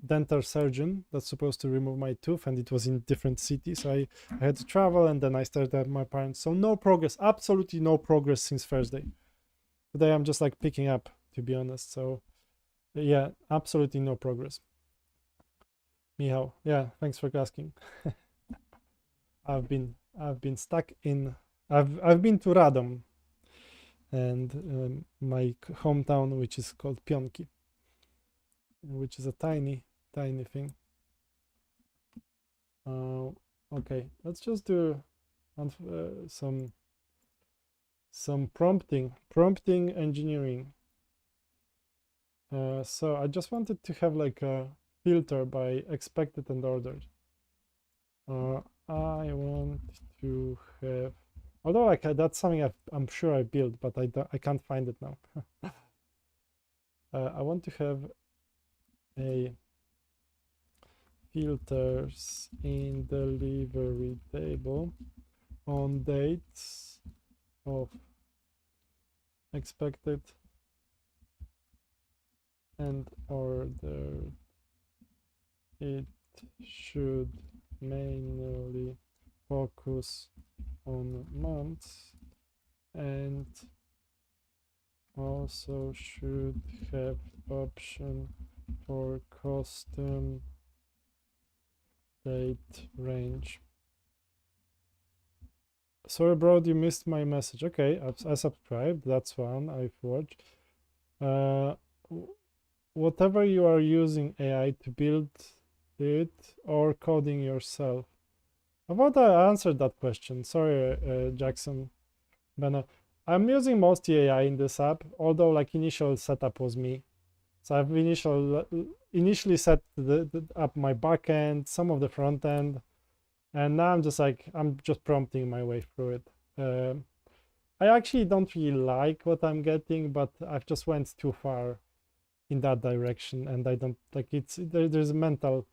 dental surgeon that's supposed to remove my tooth, and it was in different cities. So I had to travel, and then I started at my parents. So no progress, absolutely no progress since Thursday. Today I'm just like picking up, to be honest. So yeah, absolutely no progress. Mihao, yeah, thanks for asking. I've been stuck in. I've been to Radom, and my hometown, which is called Pionki, which is a tiny thing. Okay, let's just do some prompting engineering. So I just wanted to have like a filter by expected and ordered. I want to have, although like that's something I'm sure I built, but I can't find it now. I want to have a filters in delivery table on dates of expected and ordered. It should mainly focus on months and also should have option for custom date range. Sorry, bro, you missed my message. Okay, I subscribed. That's one I've watched. Whatever you are using AI to build it or coding yourself. I thought I answered that question. Sorry, Jackson Beno. I'm using mostly AI in this app, although like initial setup was me. So I've initially set up my backend, some of the front end, and now I'm just prompting my way through it. I actually don't really like what I'm getting, but I've just went too far in that direction, and I don't like there's a mental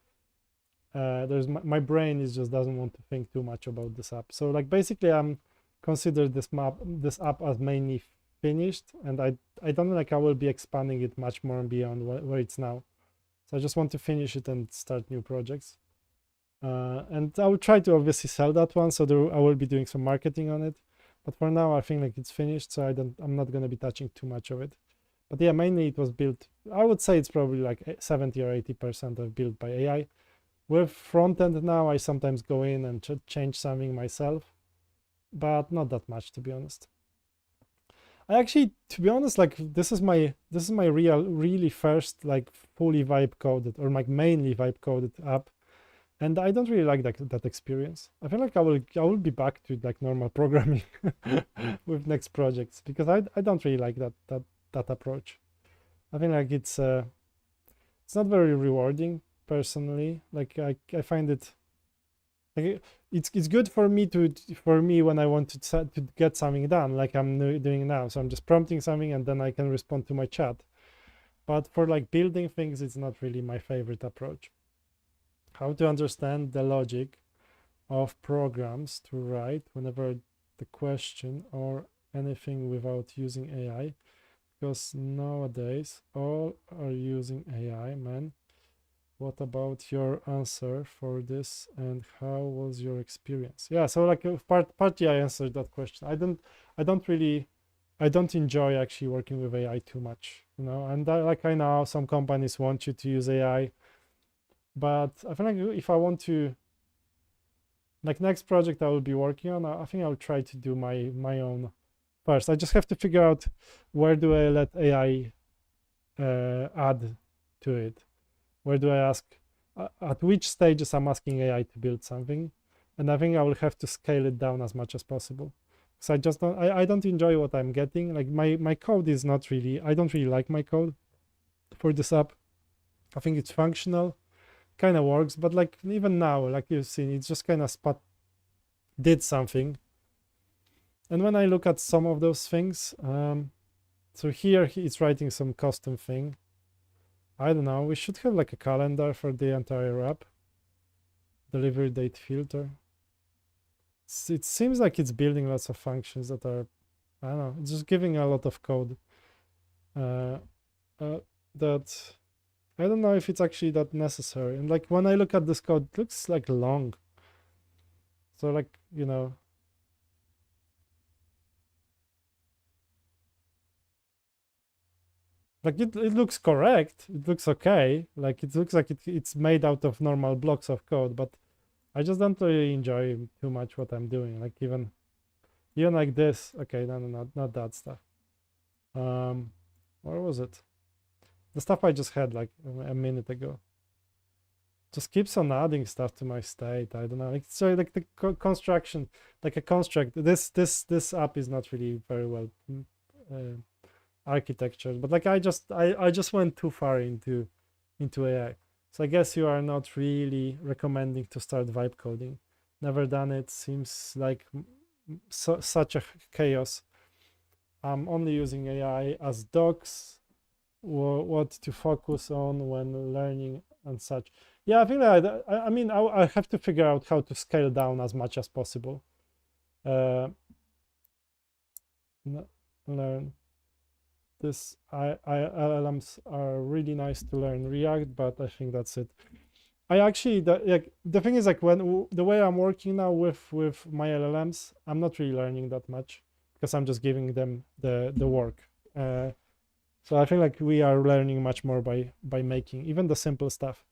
my brain just doesn't want to think too much about this app. So like basically I'm consider this app as mainly finished, and I don't like I will be expanding it much more beyond where it's now. So I just want to finish it and start new projects. And I will try to obviously sell that one, so I will be doing some marketing on it. But for now, I think like it's finished, so I'm not going to be touching too much of it. But yeah, mainly it was built. I would say it's probably like 70 or 80% of built by AI. With front end now, I sometimes go in and change something myself, but not that much, to be honest. I actually, to be honest, like this is my really first like fully vibe coded or like mainly vibe coded app, and I don't really like that experience. I feel like I will be back to like normal programming with next projects, because I don't really like that approach. I think like it's not very rewarding personally. Like I find it like it's good for me when I want to get something done, like I'm doing now. So I'm just prompting something and then I can respond to my chat. But for like building things, it's not really my favorite approach. how to understand the logic of programs to write whenever the question or anything without using AI, because nowadays all are using AI, man. What about your answer for this and how was your experience? Yeah, so like partly I answered that question. I don't enjoy actually working with AI too much, you know, and I know some companies want you to use AI, but I feel like if I want to, like next project I will be working on, I think I'll try to do my own first. I just have to figure out where do I let AI add to it. Where do I ask, at which stages I'm asking AI to build something, and I think I will have to scale it down as much as possible. So I don't enjoy what I'm getting. Like my code is not really, I don't really like my code for this app. I think it's functional, kind of works, but like even now, like you've seen, it's just kind of did something. And when I look at some of those things, so here it's writing some custom thing. I don't know, we should have like a calendar for the entire app. Delivery date filter. It seems like it's building lots of functions that are, I don't know, it's just giving a lot of code that I don't know if it's actually that necessary. And like when I look at this code, it looks like long. So like, you know, like it looks correct. It looks okay. Like it looks like it's made out of normal blocks of code, but I just don't really enjoy too much what I'm doing. Like even like this. Okay, no, not that stuff. Where was it? The stuff I just had like a minute ago. Just keeps on adding stuff to my state. I don't know. Like, so like the construction, like a construct. This app is not really very well architecture, but like I just went too far into AI. So I guess you are not really recommending to start vibe coding. Never done it. Seems like such a chaos. I'm only using AI as docs, what to focus on when learning and such. Yeah, I think that I mean I have to figure out how to scale down as much as possible. Learn this. LLMs are really nice to learn React, but I think that's it. I actually the thing is like when the way I'm working now with my LLMs, I'm not really learning that much because I'm just giving them the work. So I think like we are learning much more by making even the simple stuff.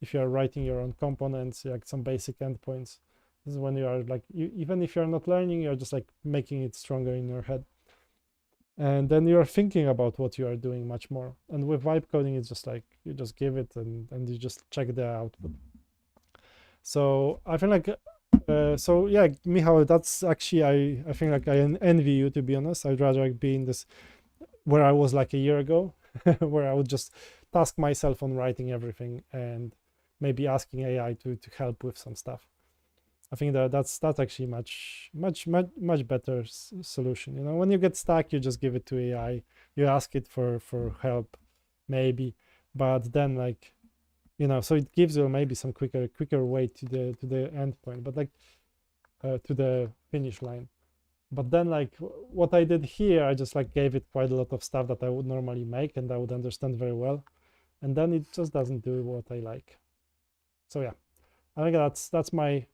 If you are writing your own components, like some basic endpoints, this is when you are like even if you're not learning, you're just like making it stronger in your head. And then you're thinking about what you are doing much more. And with vibe coding, it's just like you just give it and you just check the output. So I feel like so yeah, Michał, that's actually I think like I envy you, to be honest. I'd rather like be in this where I was like a year ago, where I would just task myself on writing everything and maybe asking AI to help with some stuff. I think that's actually much better solution. You know, when you get stuck, you just give it to AI. You ask it for help, maybe, but then like, you know, so it gives you maybe some quicker way to the endpoint, but like to the finish line. But then like what I did here, I just like gave it quite a lot of stuff that I would normally make and I would understand very well, and then it just doesn't do what I like. So yeah, I think that's my.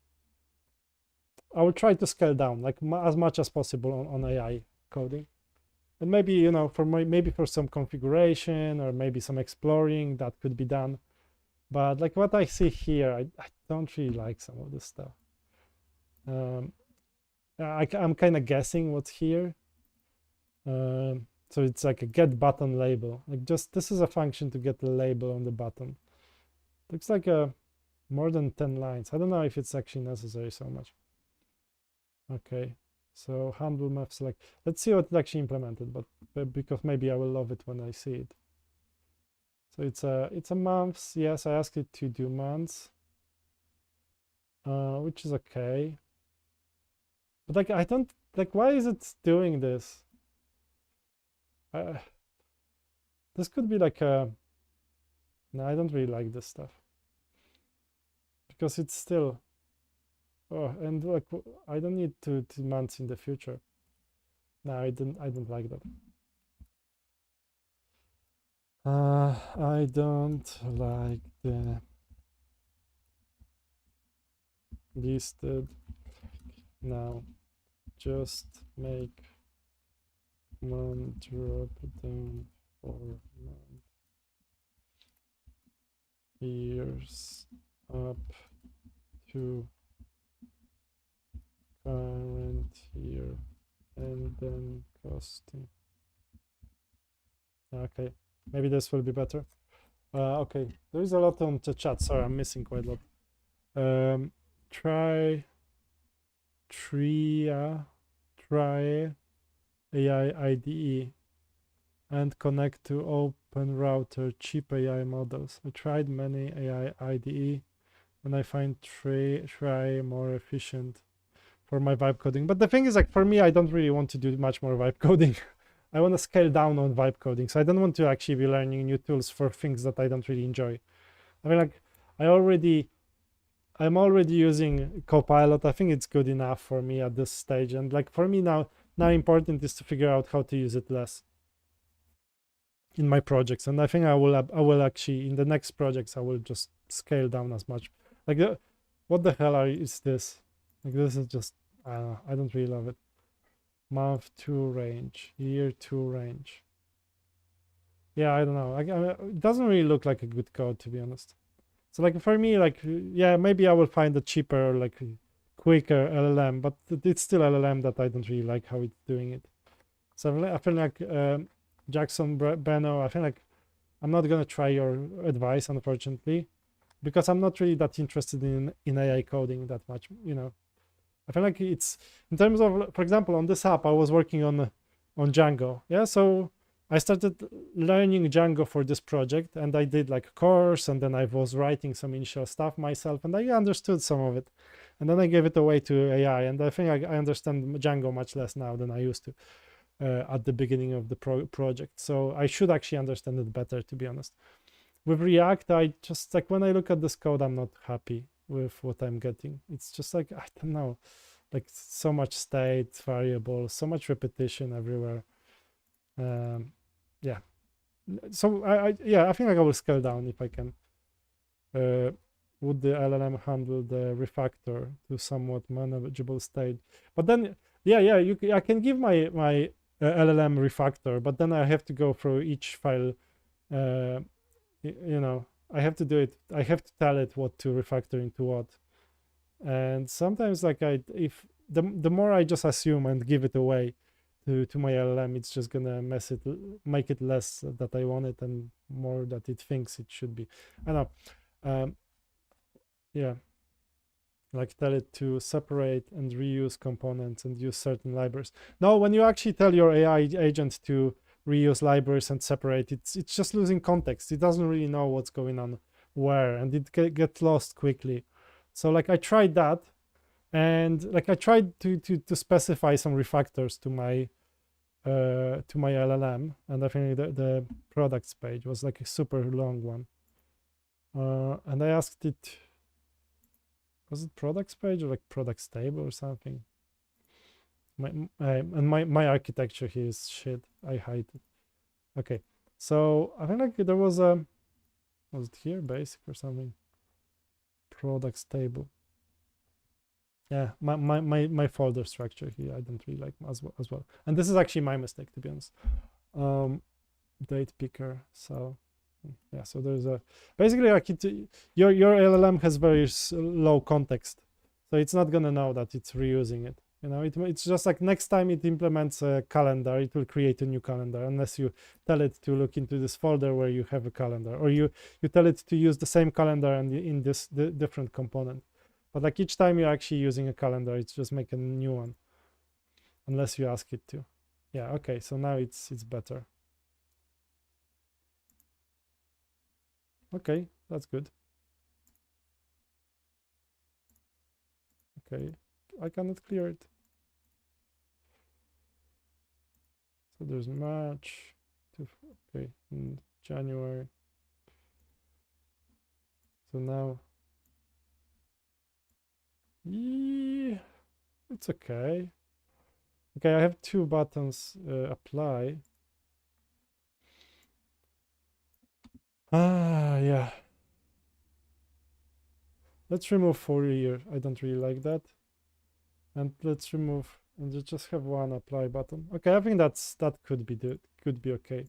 I will try to scale down like as much as possible on AI coding, and maybe, you know, for maybe for some configuration or maybe some exploring that could be done. But like what I see here, I don't really like some of this stuff. I'm kind of guessing what's here. So it's like a get button label. Like just this is a function to get the label on the button. Looks like a more than 10 lines. I don't know if it's actually necessary so much. Okay, so handle map select. Let's see what it's actually implemented, but because maybe I will love it when I see it. So it's a months. Yes, I asked it to do months, which is okay. But like I don't like, why is it doing this? This could be like a. No, I don't really like this stuff. because it's still, oh, and like I don't need 2 months in the future. No, I don't like that. I don't like the listed now. Just make one drop down for month, years up to current year, and then costing. Okay, maybe this will be better. Okay, there is a lot on the chat. Sorry, I'm missing quite a lot. Try AI IDE and connect to open router cheap AI models. I tried many AI IDE and I find try more efficient for my vibe coding. But the thing is, like, for me, I don't really want to do much more vibe coding. I want to scale down on vibe coding. So I don't want to actually be learning new tools for things that I don't really enjoy. I mean, like, I'm already using Copilot. I think it's good enough for me at this stage. And like for me now important is to figure out how to use it less in my projects. And I think I will actually in the next projects I will just scale down as much. Like what the hell is this? Like this is just I don't really love it. Month 2 range, year 2 range. Yeah, I don't know. It doesn't really look like a good code, to be honest. So like for me, like, yeah, maybe I will find a cheaper, like quicker LLM, but it's still LLM that I don't really like how it's doing it. So I feel like Jackson Beno, I feel like I'm not gonna try your advice, unfortunately, because I'm not really that interested in AI coding that much. You know, I feel like it's in terms of, for example, on this app I was working on Django. Yeah, so I started learning Django for this project, and I did like a course, and then I was writing some initial stuff myself, and I understood some of it, and then I gave it away to AI, and I think I understand Django much less now than I used to at the beginning of the project. So I should actually understand it better, to be honest. With React, I just like when I look at this code, I'm not happy with what I'm getting. It's just like, I don't know, like so much state variables, so much repetition everywhere. Yeah, so I think like I will scale down if I can. Would the LLM handle the refactor to somewhat manageable state? But then yeah, I can give my LLM refactor, but then I have to go through each file. You know, I have to do it. I have to tell it what to refactor into what. And sometimes like if the more I just assume and give it away to my LLM, it's just gonna make it less that I want it and more that it thinks it should be. I know. Yeah, like tell it to separate and reuse components and use certain libraries. No, when you actually tell your AI agent to reuse libraries and separate, it's just losing context. It doesn't really know what's going on where, and it gets lost quickly. So like I tried that, and like I tried to specify some refactors to my LLM, and I think the products page was like a super long one. And I asked it, was it products page or like products table or something? My architecture here is shit. I hide it. Okay, so I think like there was it here basic or something? Products table. Yeah, my folder structure here I don't really like as well. And this is actually my mistake, to be honest. Date picker. So yeah, so there's a basically like your LLM has very low context, so it's not gonna know that it's reusing it. You know, it's just like next time it implements a calendar, it will create a new calendar unless you tell it to look into this folder where you have a calendar, or you tell it to use the same calendar and in this different component. But like each time you're actually using a calendar, it's just making a new one unless you ask it to. Yeah, okay, so now it's better. Okay, that's good. Okay, I cannot clear it. So there's March to, okay, in January. So now Yeah, it's okay. Okay, I have two buttons. Apply. Yeah. Let's remove 4 year. I don't really like that. And let's remove and just have one apply button. Okay, I think that could be okay.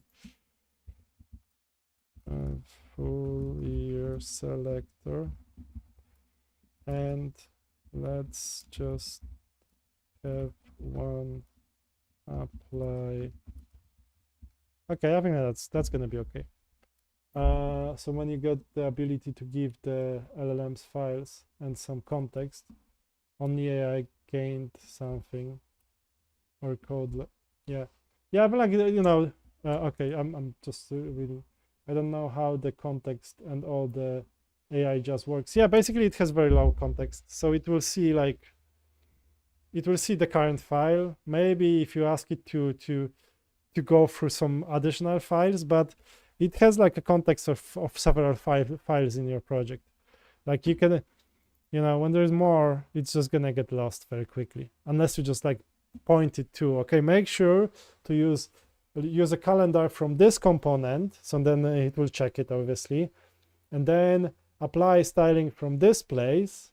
Full year selector, and let's just have one apply. Okay, I think that's gonna be okay. So when you get the ability to give the LLMs files and some context, only AI gained something or code. Yeah, but like okay, I'm just reading. I don't know how the context and all the AI just works. Yeah, basically it has very low context, so it will see the current file. Maybe if you ask it to go through some additional files, but it has like a context of several files in your project. Like you can, when there's more, it's just gonna get lost very quickly unless you just like point it to, okay, make sure to use a calendar from this component, so then it will check it obviously, and then apply styling from this place,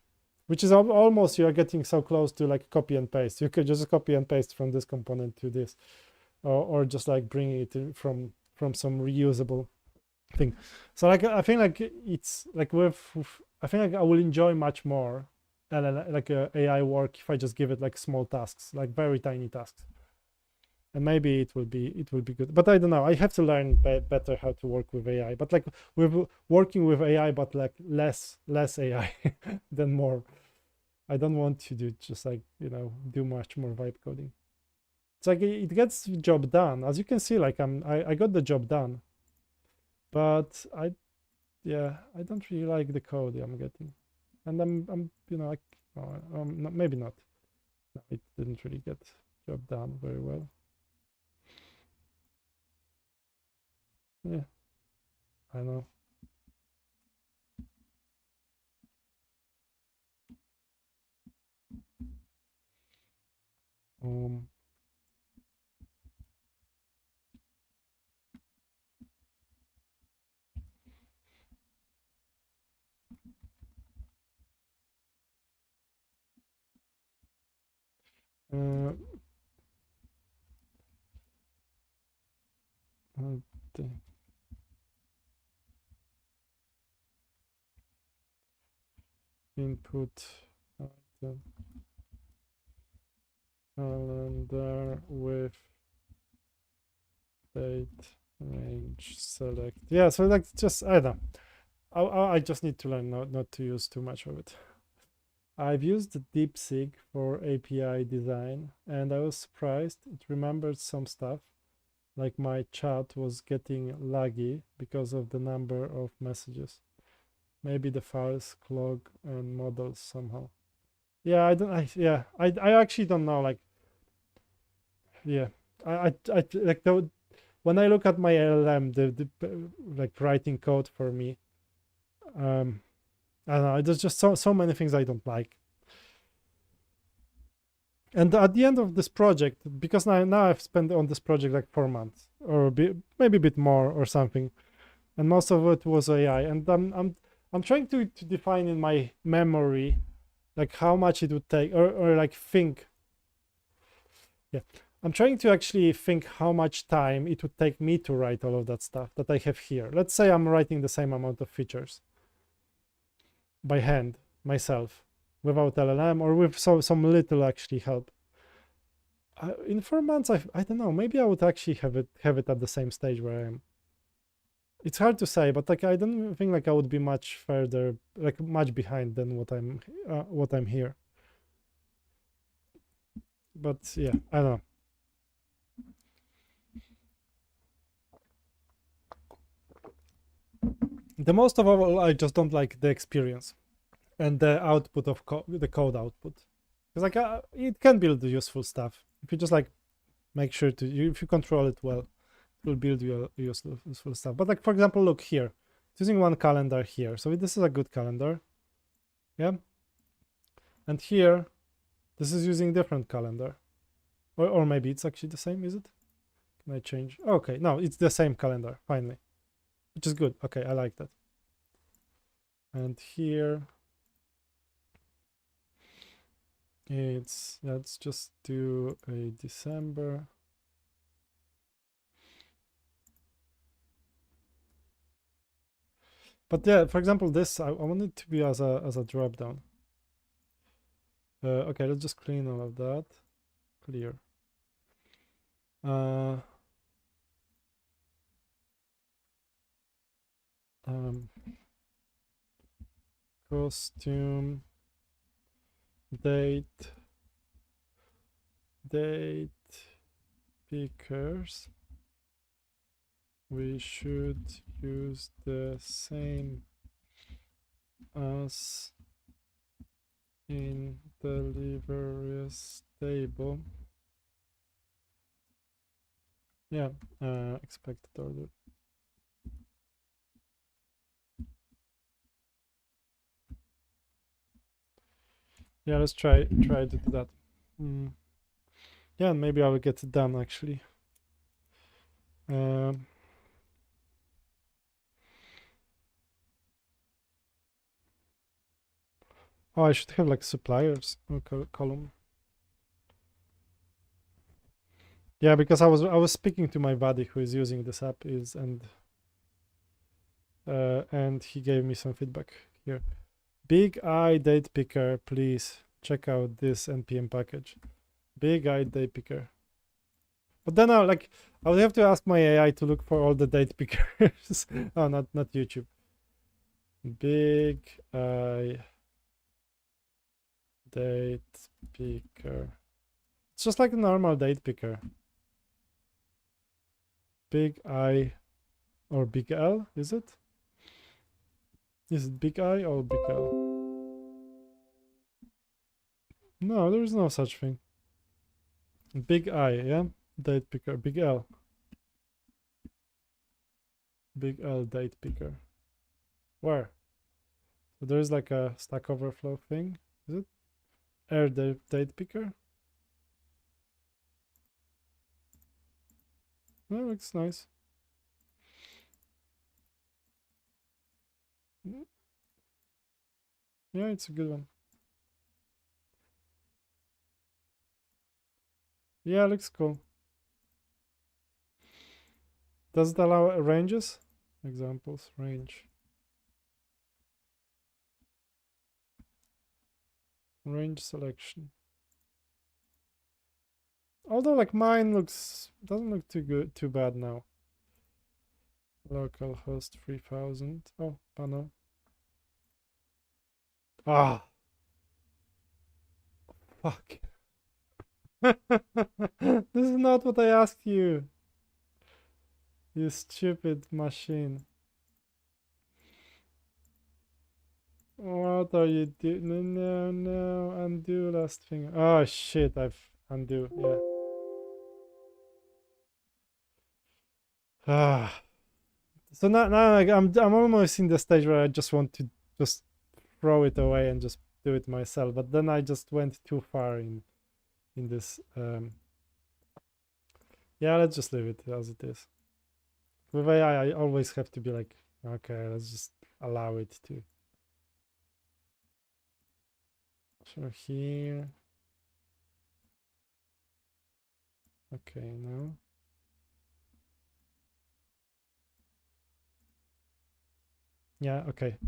which is almost, you are getting so close to like copy and paste. You could just copy and paste from this component to this, or just like bringing it from some reusable thing. So like I think like it's like I think like I will enjoy much more like AI work if I just give it like small tasks, like very tiny tasks, and maybe it will be good. But I don't know. I have to learn better how to work with AI. But like we're working with AI, but like less AI than more. I don't want to do just like do much more vibe coding. It's like it gets the job done. As you can see, like I got the job done, but I don't really like the code I'm getting, and I'm like maybe not. No, it didn't really get job done very well. Yeah, I know. Um, uh, the input item calendar with date range select. Yeah, so like just I don't know. I just need to learn not to use too much of it. I've used DeepSeek for API design, and I was surprised. It remembered some stuff, like my chat was getting laggy because of the number of messages. Maybe the files clog and models somehow. Yeah, I don't. I actually don't know. Like, yeah, I like when I look at my LLM, the like writing code for me. I don't know. There's just so many things I don't like. And at the end of this project, because now I've spent on this project like 4 months or maybe a bit more or something, and most of it was AI. And I'm trying to define in my memory like how much it would take, or like think. Yeah, I'm trying to actually think how much time it would take me to write all of that stuff that I have here. Let's say I'm writing the same amount of features by hand myself without LLM or with some little actually help. In 4 months, I don't know. Maybe I would actually have it at the same stage where I am. It's hard to say, but like I don't think like I would be much further, like much behind than what I'm here. But yeah, I don't know. The most of all, I just don't like the experience and the output of the code output. Because like it can build useful stuff if you just like make sure if you control it well, it will build you useful stuff. But like for example, look here, it's using one calendar here, so this is a good calendar. Yeah, And here, this is using different calendar. Or maybe it's actually the same, is it? Can I change? Okay, no, it's the same calendar, finally. Which is good. Okay, I like that. And here, let's just do a December. But yeah, for example, this, I want it to be as a drop down. Okay, let's just clean all of that. Clear. Costume, date pickers. We should use the same as in deliveries table. Yeah, expected order. Yeah, let's try to do that. Yeah, maybe I will get it done actually. Oh, I should have like suppliers column. Yeah, because I was speaking to my buddy who is using this app and he gave me some feedback here. Big Eye date picker, please check out this npm package. Big Eye date picker. But then I would have to ask my AI to look for all the date pickers. Oh, not YouTube. Big Eye date picker. It's just like a normal date picker. Big I or big L, is it? Is it big I or big L? No, there is no such thing. Big I, yeah? Date picker. Big L. Big L date picker. Where? So there's like a Stack Overflow thing. Is it? Air date picker. That looks nice. Yeah, it's a good one. Yeah, it looks cool. Does it allow ranges? Examples, range. Range selection. Although like mine doesn't look too bad now. Localhost 3000. Oh, panel. Ah. Fuck. This is not what I asked you. You stupid machine. What are you doing? No, undo last thing. Oh shit, I've undo, yeah. Ah. So now like, I'm almost in the stage where I just want to just throw it away and just do it myself. But then I just went too far in this. Yeah, let's just leave it as it is. With AI, I always have to be like, okay, let's just allow it to. So here. Okay, now. Yeah, okay.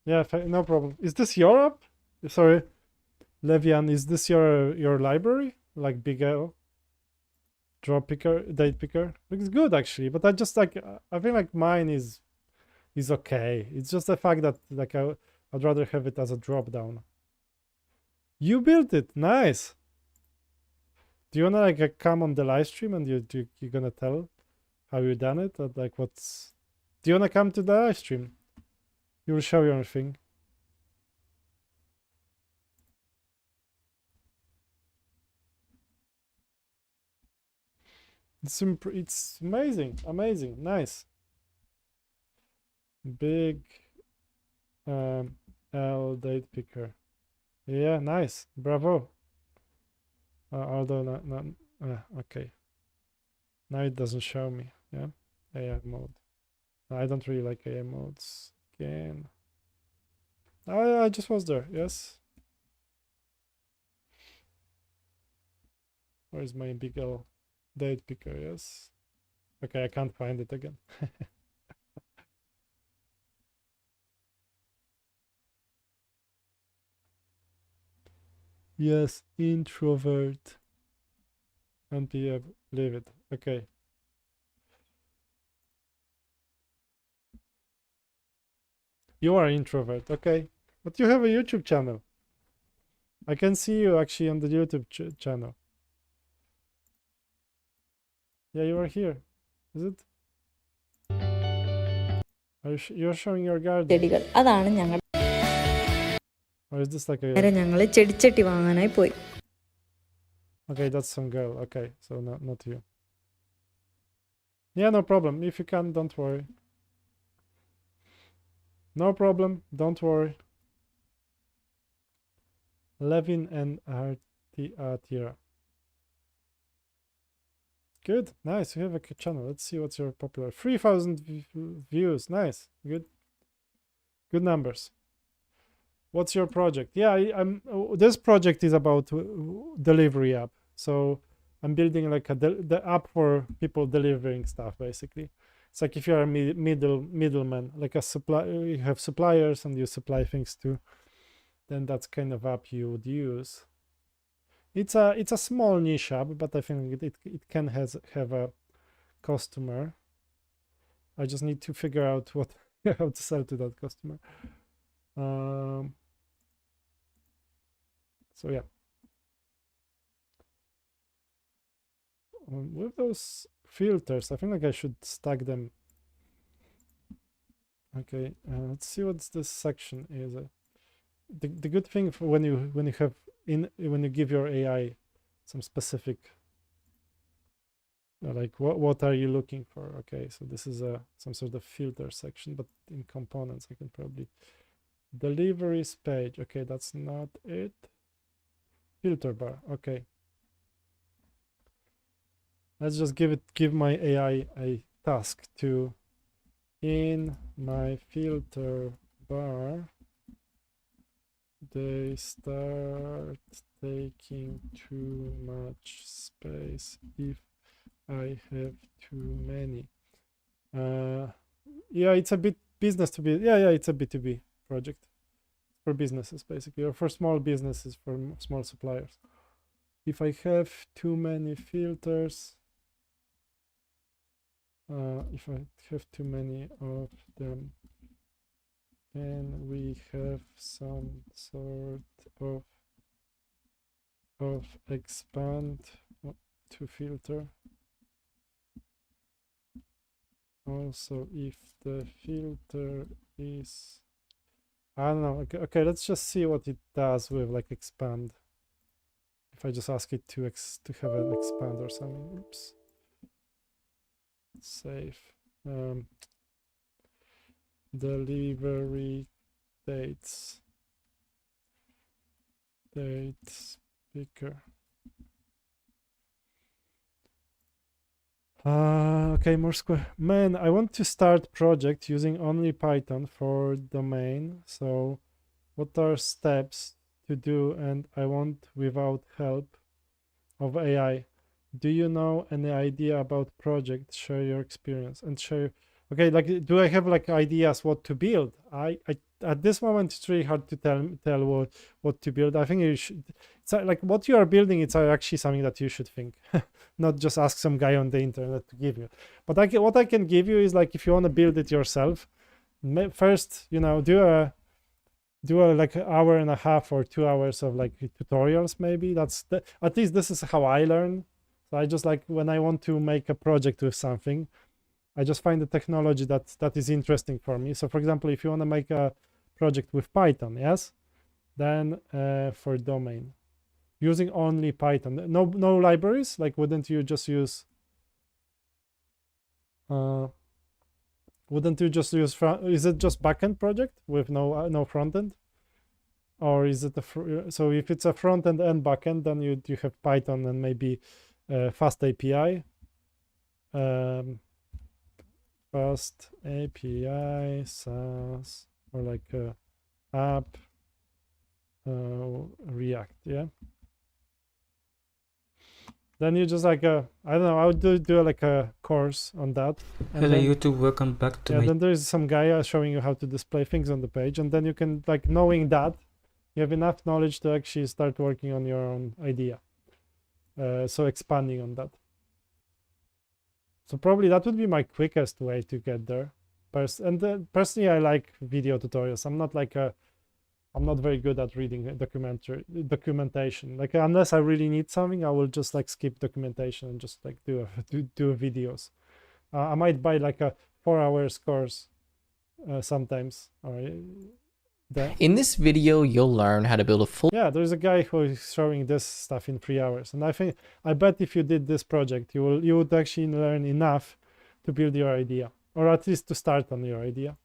Yeah, no problem. Is this your app? Sorry, Levian, is this your library? Like Big L? Drop picker, date picker? Looks good actually, but I just like, I feel like mine is okay. It's just the fact that like I'd rather have it as a drop down. You built it, nice. Do you wanna like come on the live stream and you're gonna tell how you done it? Or, like what's? Do you wanna come to the live stream? You will show your thing. It's amazing, nice. Big URL date picker. Yeah, nice. Bravo. Although not okay. Now it doesn't show me. Yeah, AI mode. I don't really like AI modes. Again. I just was there. Yes. Where's my big L date picker? Yes. Okay, I can't find it again. Yes, introvert. NPF, leave it. Okay. You are introvert, okay. But you have a YouTube channel. I can see you actually on the YouTube channel. Yeah, you are here. Is it? You're showing your garden. ചെടികൾ അതാണ് ഞങ്ങൾ Or is this like a... നേരെ ഞങ്ങൾ ചെടിച്ചട്ടി വാങ്ങാനായി പോയി. Okay, that's some girl. Okay, so not you. Yeah, no problem. If you can, don't worry. No problem. Don't worry. Levin and Artira. Good. Nice. You have a channel. Let's see what's your popular. 3,000 views. Nice. Good. Good numbers. What's your project? Yeah, this project is about delivery app. So I'm building like the app for people delivering stuff, basically. It's like if you're a middleman, like a supply, you have suppliers and you supply things to, then that's kind of app you would use. It's a small niche app, but I think it can have a customer. I just need to figure out what how to sell to that customer. So yeah. With those filters, I think like I should stack them. Okay, let's see what this section is. The good thing for when you have when you give your AI some specific like what are you looking for? Okay, so this is some sort of filter section, but in components I can probably deliveries page. Okay, that's not it. Filter bar. Okay. Let's just give my AI a task to in my filter bar they start taking too much space if I have too many. Yeah, it's a bit business to be. Yeah, it's a B2B project for businesses basically, or for small businesses, for small suppliers. If I have too many filters, if I have too many of them, can we have some sort of expand to filter? Also, if the filter is, I don't know. Okay, let's just see what it does with like expand. If I just ask it to have an expand or something. Oops. Save. Delivery dates picker. Okay, more square. Man, I want to start project using only Python for domain. So what are steps to do? And I want without help of AI. Do you know any idea about project? Share your experience and share. Okay, like, do I have like ideas what to build? I at this moment it's really hard to tell what to build. I think you should. It's like what you are building. It's actually something that you should think, not just ask some guy on the internet to give you. But what I can give you is like if you want to build it yourself, first do a like an hour and a half or 2 hours of like tutorials. Maybe that's at least this is how I learn. So I just like when I want to make a project with something, I just find the technology that is interesting for me. So for example, if you want to make a project with Python, yes, then for domain, using only Python, no libraries, like wouldn't you just use is it just backend project with no front end? or is it so if it's a front end and back end, then you have Python and maybe fast API. Fast API, SaaS, or like app, React, yeah. Then you just like I don't know, I would do like a course on that. And Hello then, YouTube, welcome back to yeah, my then there is some guy showing you how to display things on the page, and then you can, like, knowing that, you have enough knowledge to actually start working on your own idea. So expanding on that. So probably that would be my quickest way to get there. Personally, I like video tutorials. I'm not very good at reading documentation. Like, unless I really need something, I will just like skip documentation and just like do videos. I might buy like a 4 hour course sometimes. In this video, you'll learn how to build a full Yeah, there's a guy who is showing this stuff in 3 hours, and I bet if you did this project, you would actually learn enough to build your idea, or at least to start on your idea.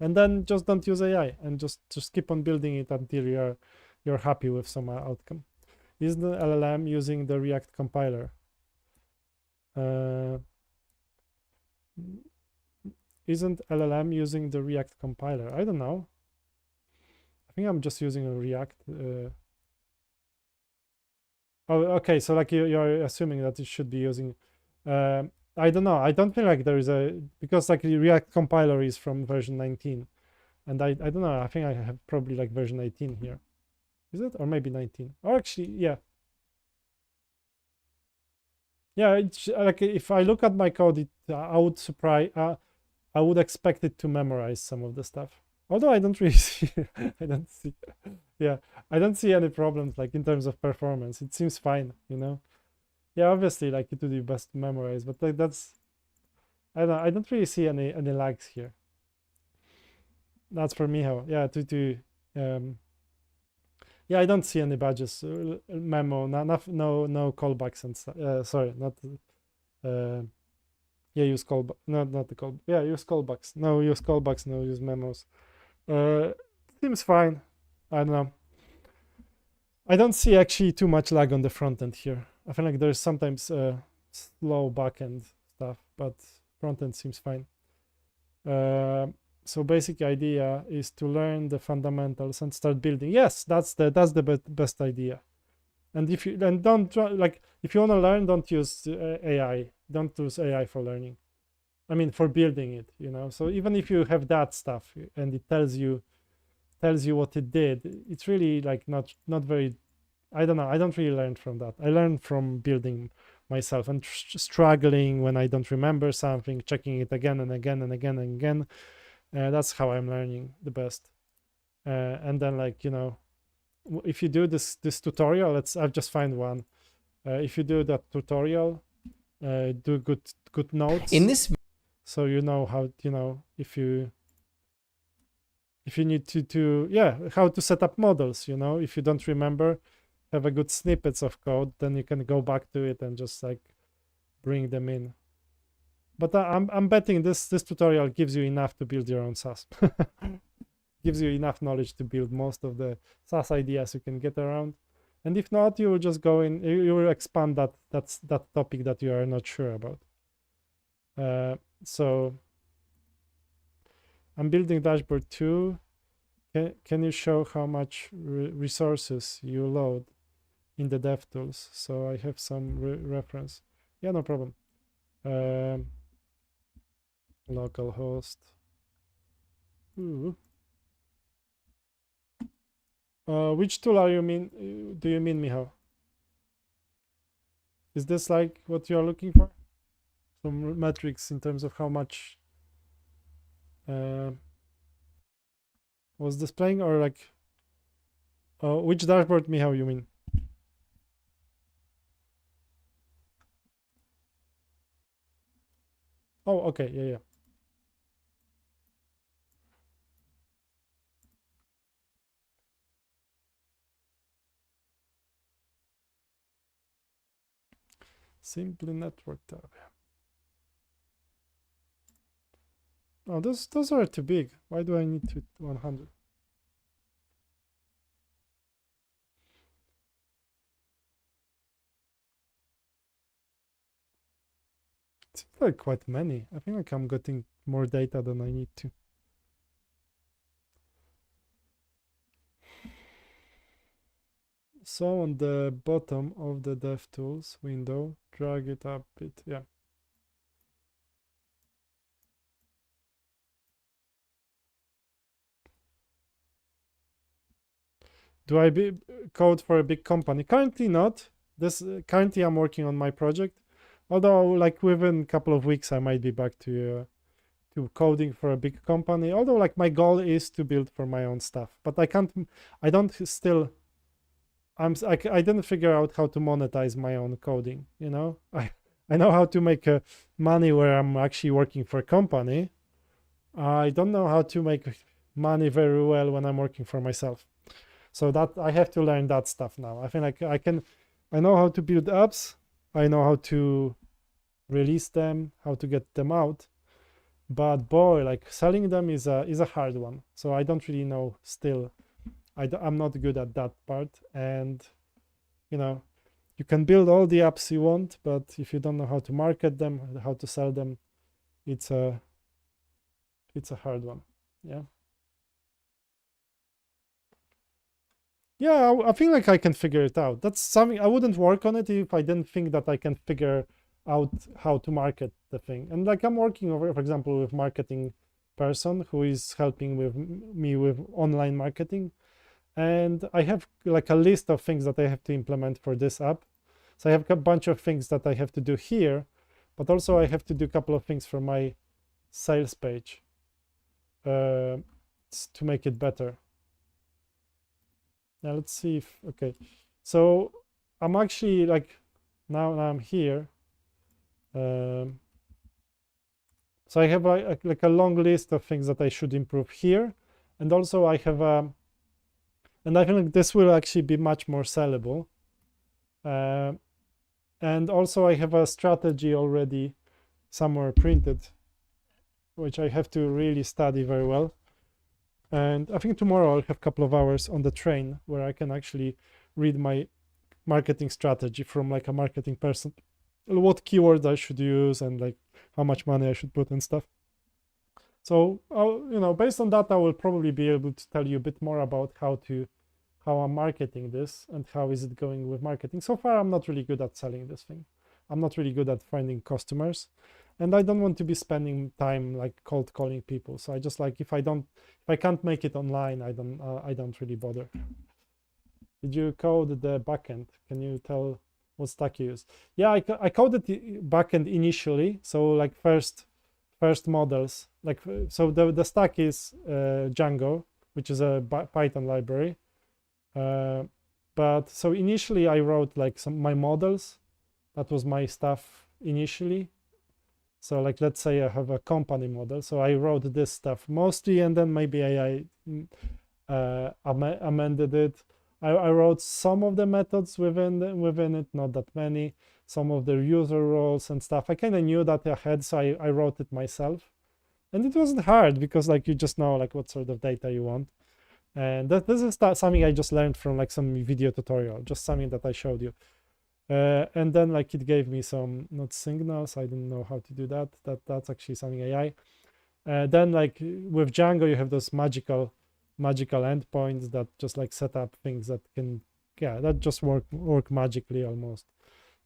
And then just don't use AI and just keep on building it until you're happy with some outcome. Is the LLM using the React compiler? Isn't LLM using the React compiler? I don't know. I think I'm just using a React. Oh, okay. So like you're assuming that it should be using. I don't know. I don't feel like there is because like the React compiler is from version 19, and I don't know. I think I have probably like version 18 here. Is it, or maybe 19? Or actually, yeah. Yeah, it's like if I look at my code, I would expect it to memorize some of the stuff. Although I don't really see, yeah, I don't see any problems like in terms of performance. It seems fine, you know. Yeah, obviously, like it would be best to memorize, but like I don't really see any lags here. That's for me how, yeah, yeah, I don't see any badges, memo, no callbacks and sorry, not yeah, use callback, not the call, yeah, use callbacks, no use memos. Seems fine. I don't know. I don't see actually too much lag on the front end here. I feel like there's sometimes slow backend stuff, but front end seems fine. So basic idea is to learn the fundamentals and start building. Yes, that's the best idea. And if you don't like, if you want to learn, don't use AI. Don't use AI for learning. I mean, for building it, you know. So even if you have that stuff and it tells you what it did, it's really like not very, I don't know, I don't really learn from that. I learn from building myself and struggling when I don't remember something, checking it again and again and again and again. That's how I'm learning the best. And then, like, you know, if you do this tutorial, I've just find one. If you do that tutorial, do good notes in this so you know how, you know, if you need to yeah, how to set up models, you know. If you don't remember, have a good snippets of code, then you can go back to it and just like bring them in. But I'm betting this tutorial gives you enough to build your own SaaS. Gives you enough knowledge to build most of the SaaS ideas you can get around. And if not, you will just go in, you will expand that topic that you are not sure about. So I'm building dashboard 2. Can you show how much resources you load in the DevTools? So I have some reference. Yeah, no problem. Localhost. Ooh. Which tool do you mean, Michał? Is this like what you are looking for? Some metrics in terms of how much was displaying, or like which dashboard, Michał, you mean? Oh, okay, yeah. Simply network tab. Oh, those are too big. Why do I need 100? It's like quite many. I think like I'm getting more data than I need to. So on the bottom of the DevTools window, drag it up a bit. Yeah. Do I code for a big company? Currently not. Currently I'm working on my project. Although like within a couple of weeks I might be back to coding for a big company. Although like my goal is to build for my own stuff, but I don't still. I didn't figure out how to monetize my own coding. You know, I know how to make money where I'm actually working for a company. I don't know how to make money very well when I'm working for myself. So that I have to learn that stuff now. I think like I know how to build apps. I know how to release them, how to get them out. But boy, like selling them is a hard one. So I don't really know still. I'm not good at that part. And, you know, you can build all the apps you want, but if you don't know how to market them, how to sell them, it's a hard one. Yeah. Yeah, I feel like I can figure it out. That's something I wouldn't work on it if I didn't think that I can figure out how to market the thing. And like I'm working over, for example, with marketing person who is helping with me with online marketing. And I have like a list of things that I have to implement for this app. So I have a bunch of things that I have to do here, but also I have to do a couple of things for my sales page to make it better. Now let's see if, okay. So I'm actually like, now I'm here. So I have like a long list of things that I should improve here. And also I have, and I think like this will actually be much more sellable. And also I have a strategy already somewhere printed, which I have to really study very well. And I think tomorrow I'll have a couple of hours on the train where I can actually read my marketing strategy from like a marketing person, what keywords I should use and like how much money I should put and stuff. So based on that, I will probably be able to tell you a bit more about how I'm marketing this and how is it going with marketing. So far, I'm not really good at selling this thing. I'm not really good at finding customers, and I don't want to be spending time like cold calling people. So I just like if I can't make it online, I don't really bother. Did you code the backend? Can you tell what stack you use? Yeah, I coded the backend initially. So like first models, like so the stack is Django, which is a Python library. But so initially I wrote like my models. That was my stuff initially. So like, let's say I have a company model. So I wrote this stuff mostly, and then maybe I amended it. I wrote some of the methods within it, not that many. Some of the user roles and stuff. I kind of knew that ahead, so I wrote it myself. And it wasn't hard because like you just know like what sort of data you want. And this is something I just learned from like some video tutorial, just something that I showed you. And then like it gave me some not signals. I didn't know how to do that. That's actually something AI. Then like with Django, you have those magical endpoints that just like set up things that can, that just work magically almost.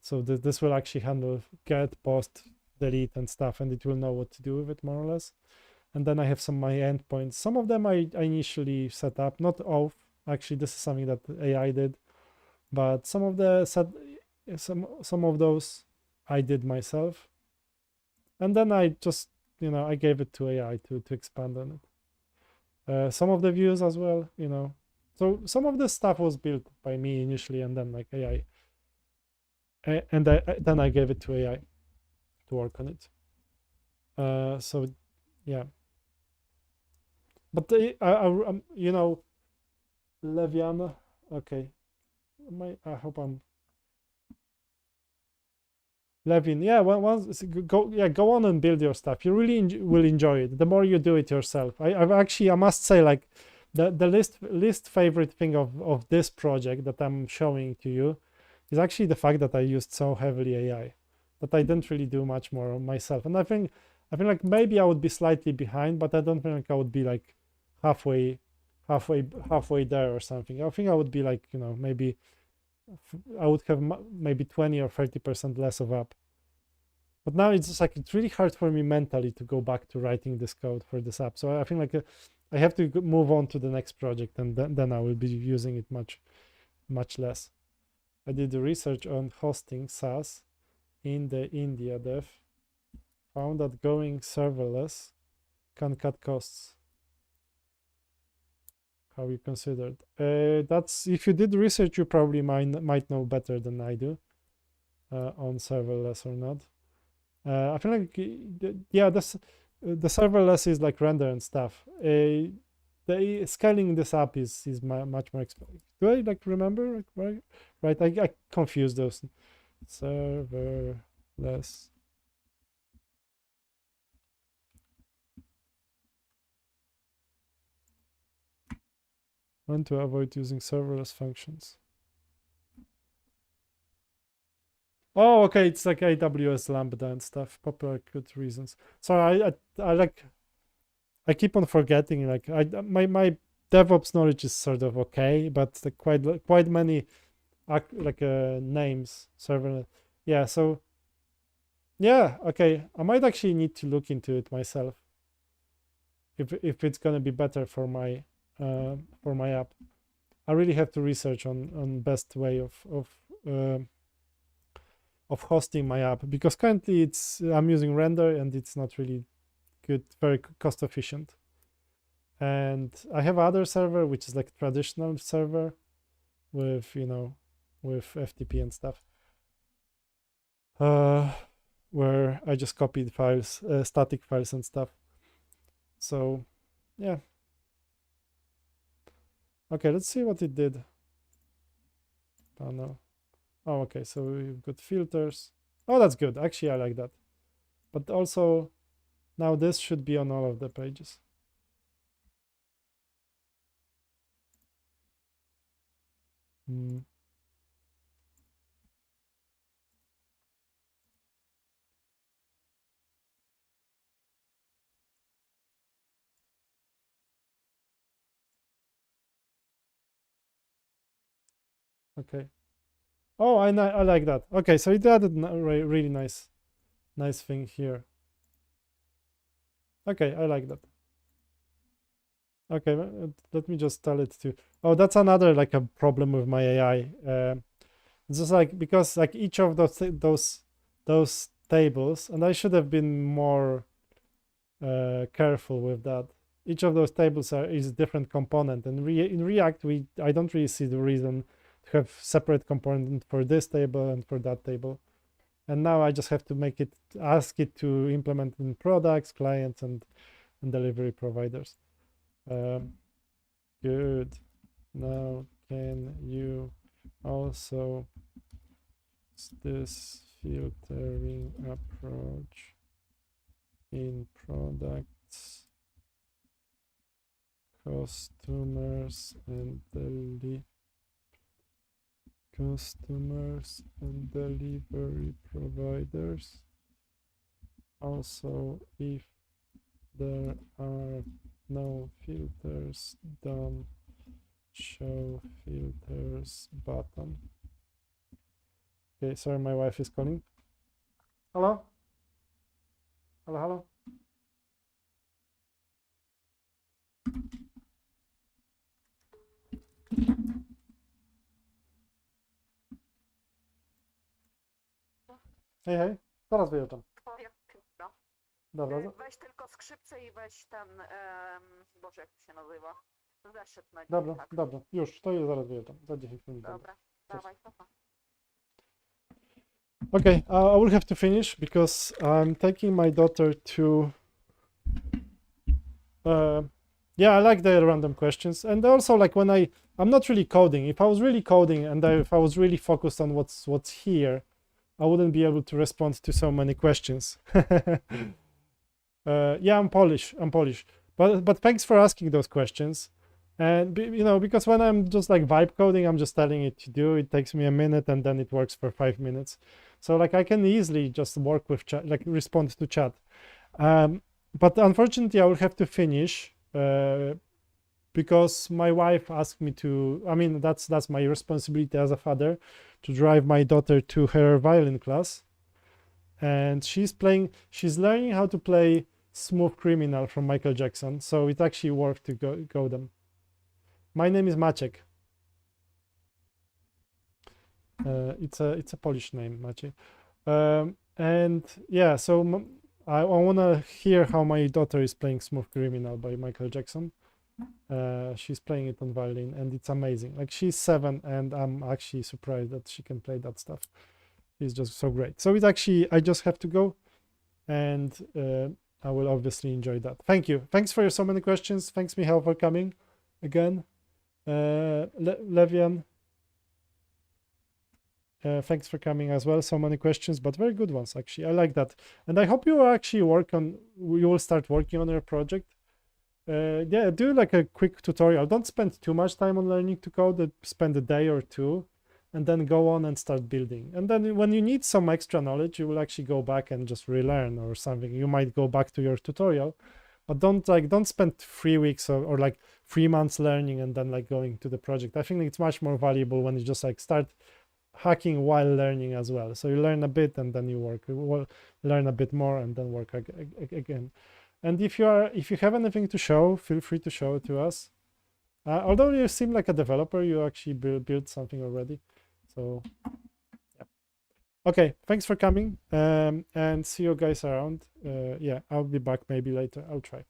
So this will actually handle get, post, delete and stuff, and it will know what to do with it more or less. And then I have my endpoints. Some of them I initially set up, not all. Actually, this is something that AI did, but some of those I did myself. And then I just, I gave it to AI to expand on it. Some of the views as well, So some of the stuff was built by me initially, and then like AI. And then I gave it to AI to work on it. So yeah. But Leviana, okay. I hope I'm Levin. Yeah, go on and build your stuff. You really will enjoy it. The more you do it yourself. I must say, like the least favorite thing of this project that I'm showing to you is actually the fact that I used so heavily AI. that I didn't really do much more myself. And I think like maybe I would be slightly behind, but I don't think like I would be like halfway there or something. I think I would be like, you know, maybe I would have maybe 20 or 30% less of app. But now it's just like it's really hard for me mentally to go back to writing this code for this app. So I think like I have to move on to the next project, and then I will be using it much less. I did the research on hosting SaaS in the India dev. Found that going serverless can cut costs. How you considered? That's if you did research, you probably might know better than I do on serverless or not. I feel like yeah, the serverless is like render and stuff. The scaling this up is much more expensive. Do I like remember right? I confuse those. Serverless. Want to avoid using serverless functions. Oh, okay, it's like AWS Lambda and stuff. Popular good reasons. Sorry, I keep on forgetting. Like my DevOps knowledge is sort of okay, but quite many names server. Yeah, so yeah, okay. I might actually need to look into it myself. If it's gonna be better for my app. I really have to research on best way of hosting my app, because currently I'm using Render and it's not really good, very cost efficient. And I have other server which is like traditional server with, you know, with FTP and stuff, where I just copied files, static files and stuff. So yeah. Okay, let's see what it did. Oh no. Oh, okay, so we've got filters. Oh, that's good. Actually, I like that. But also, now this should be on all of the pages. Okay. Oh, I like that. Okay, so it added really nice thing here. Okay, I like that. Okay, let me just tell it to. Oh, that's another like a problem with my AI. It's just like, because like each of those tables, and I should have been more careful with that. Each of those tables is a different component, and in React I don't really see the reason to have separate component for this table and for that table. And now I just have to ask it to implement in products, clients, and delivery providers. Good. Now can you also use this filtering approach in products, customers, and delivery providers? Also, if there are no filters, don't show filters button. Okay, sorry, my wife is calling. Hello? Hello? Hej, zaraz wyjeżdżam. Dobra. Weź tylko skrzypce i weź ten, Boże, jak to się nazywa? Zeszyt na Dobra, tak. dobra. Już, to zaraz wyjeżdżam. Za 10 minut. Dobra, dawaj, papa. Okay, I will have to finish because I'm taking my daughter to. Yeah, I like the random questions, and also like when I'm not really coding. If I was really coding and if I was really focused on what's here, I wouldn't be able to respond to so many questions. Yeah, I'm Polish. But thanks for asking those questions. And you know, because when I'm just like vibe coding, I'm just telling it to do, it takes me a minute and then it works for 5 minutes. So like I can easily just work with chat, like respond to chat. But unfortunately I will have to finish because my wife asked me to, I mean, that's my responsibility as a father, to drive my daughter to her violin class. And she's learning how to play Smooth Criminal from Michael Jackson. So it actually worked to go them. My name is Maciek. It's a Polish name, Maciej. And yeah, so I want to hear how my daughter is playing Smooth Criminal by Michael Jackson. She's playing it on violin and it's amazing. Like, she's 7 and I'm actually surprised that she can play that stuff. She's just so great. So it's actually, I just have to go, and I will obviously enjoy that. Thank you. Thanks for your so many questions. Thanks, Michał, for coming again. Levian, thanks for coming as well. So many questions, but very good ones, actually. I like that. And I hope you will actually you will start working on your project. Yeah, do like a quick tutorial. Don't spend too much time on learning to code. Spend a day or two, and then go on and start building. And then when you need some extra knowledge, you will actually go back and just relearn or something. You might go back to your tutorial, but don't spend 3 weeks or like 3 months learning and then like going to the project. I think it's much more valuable when you just like start hacking while learning as well. So you learn a bit and then you learn a bit more and then work again. And if you have anything to show, feel free to show it to us. Although you seem like a developer, you actually built something already. So yeah. Okay, thanks for coming, and see you guys around. Yeah, I'll be back maybe later. I'll try.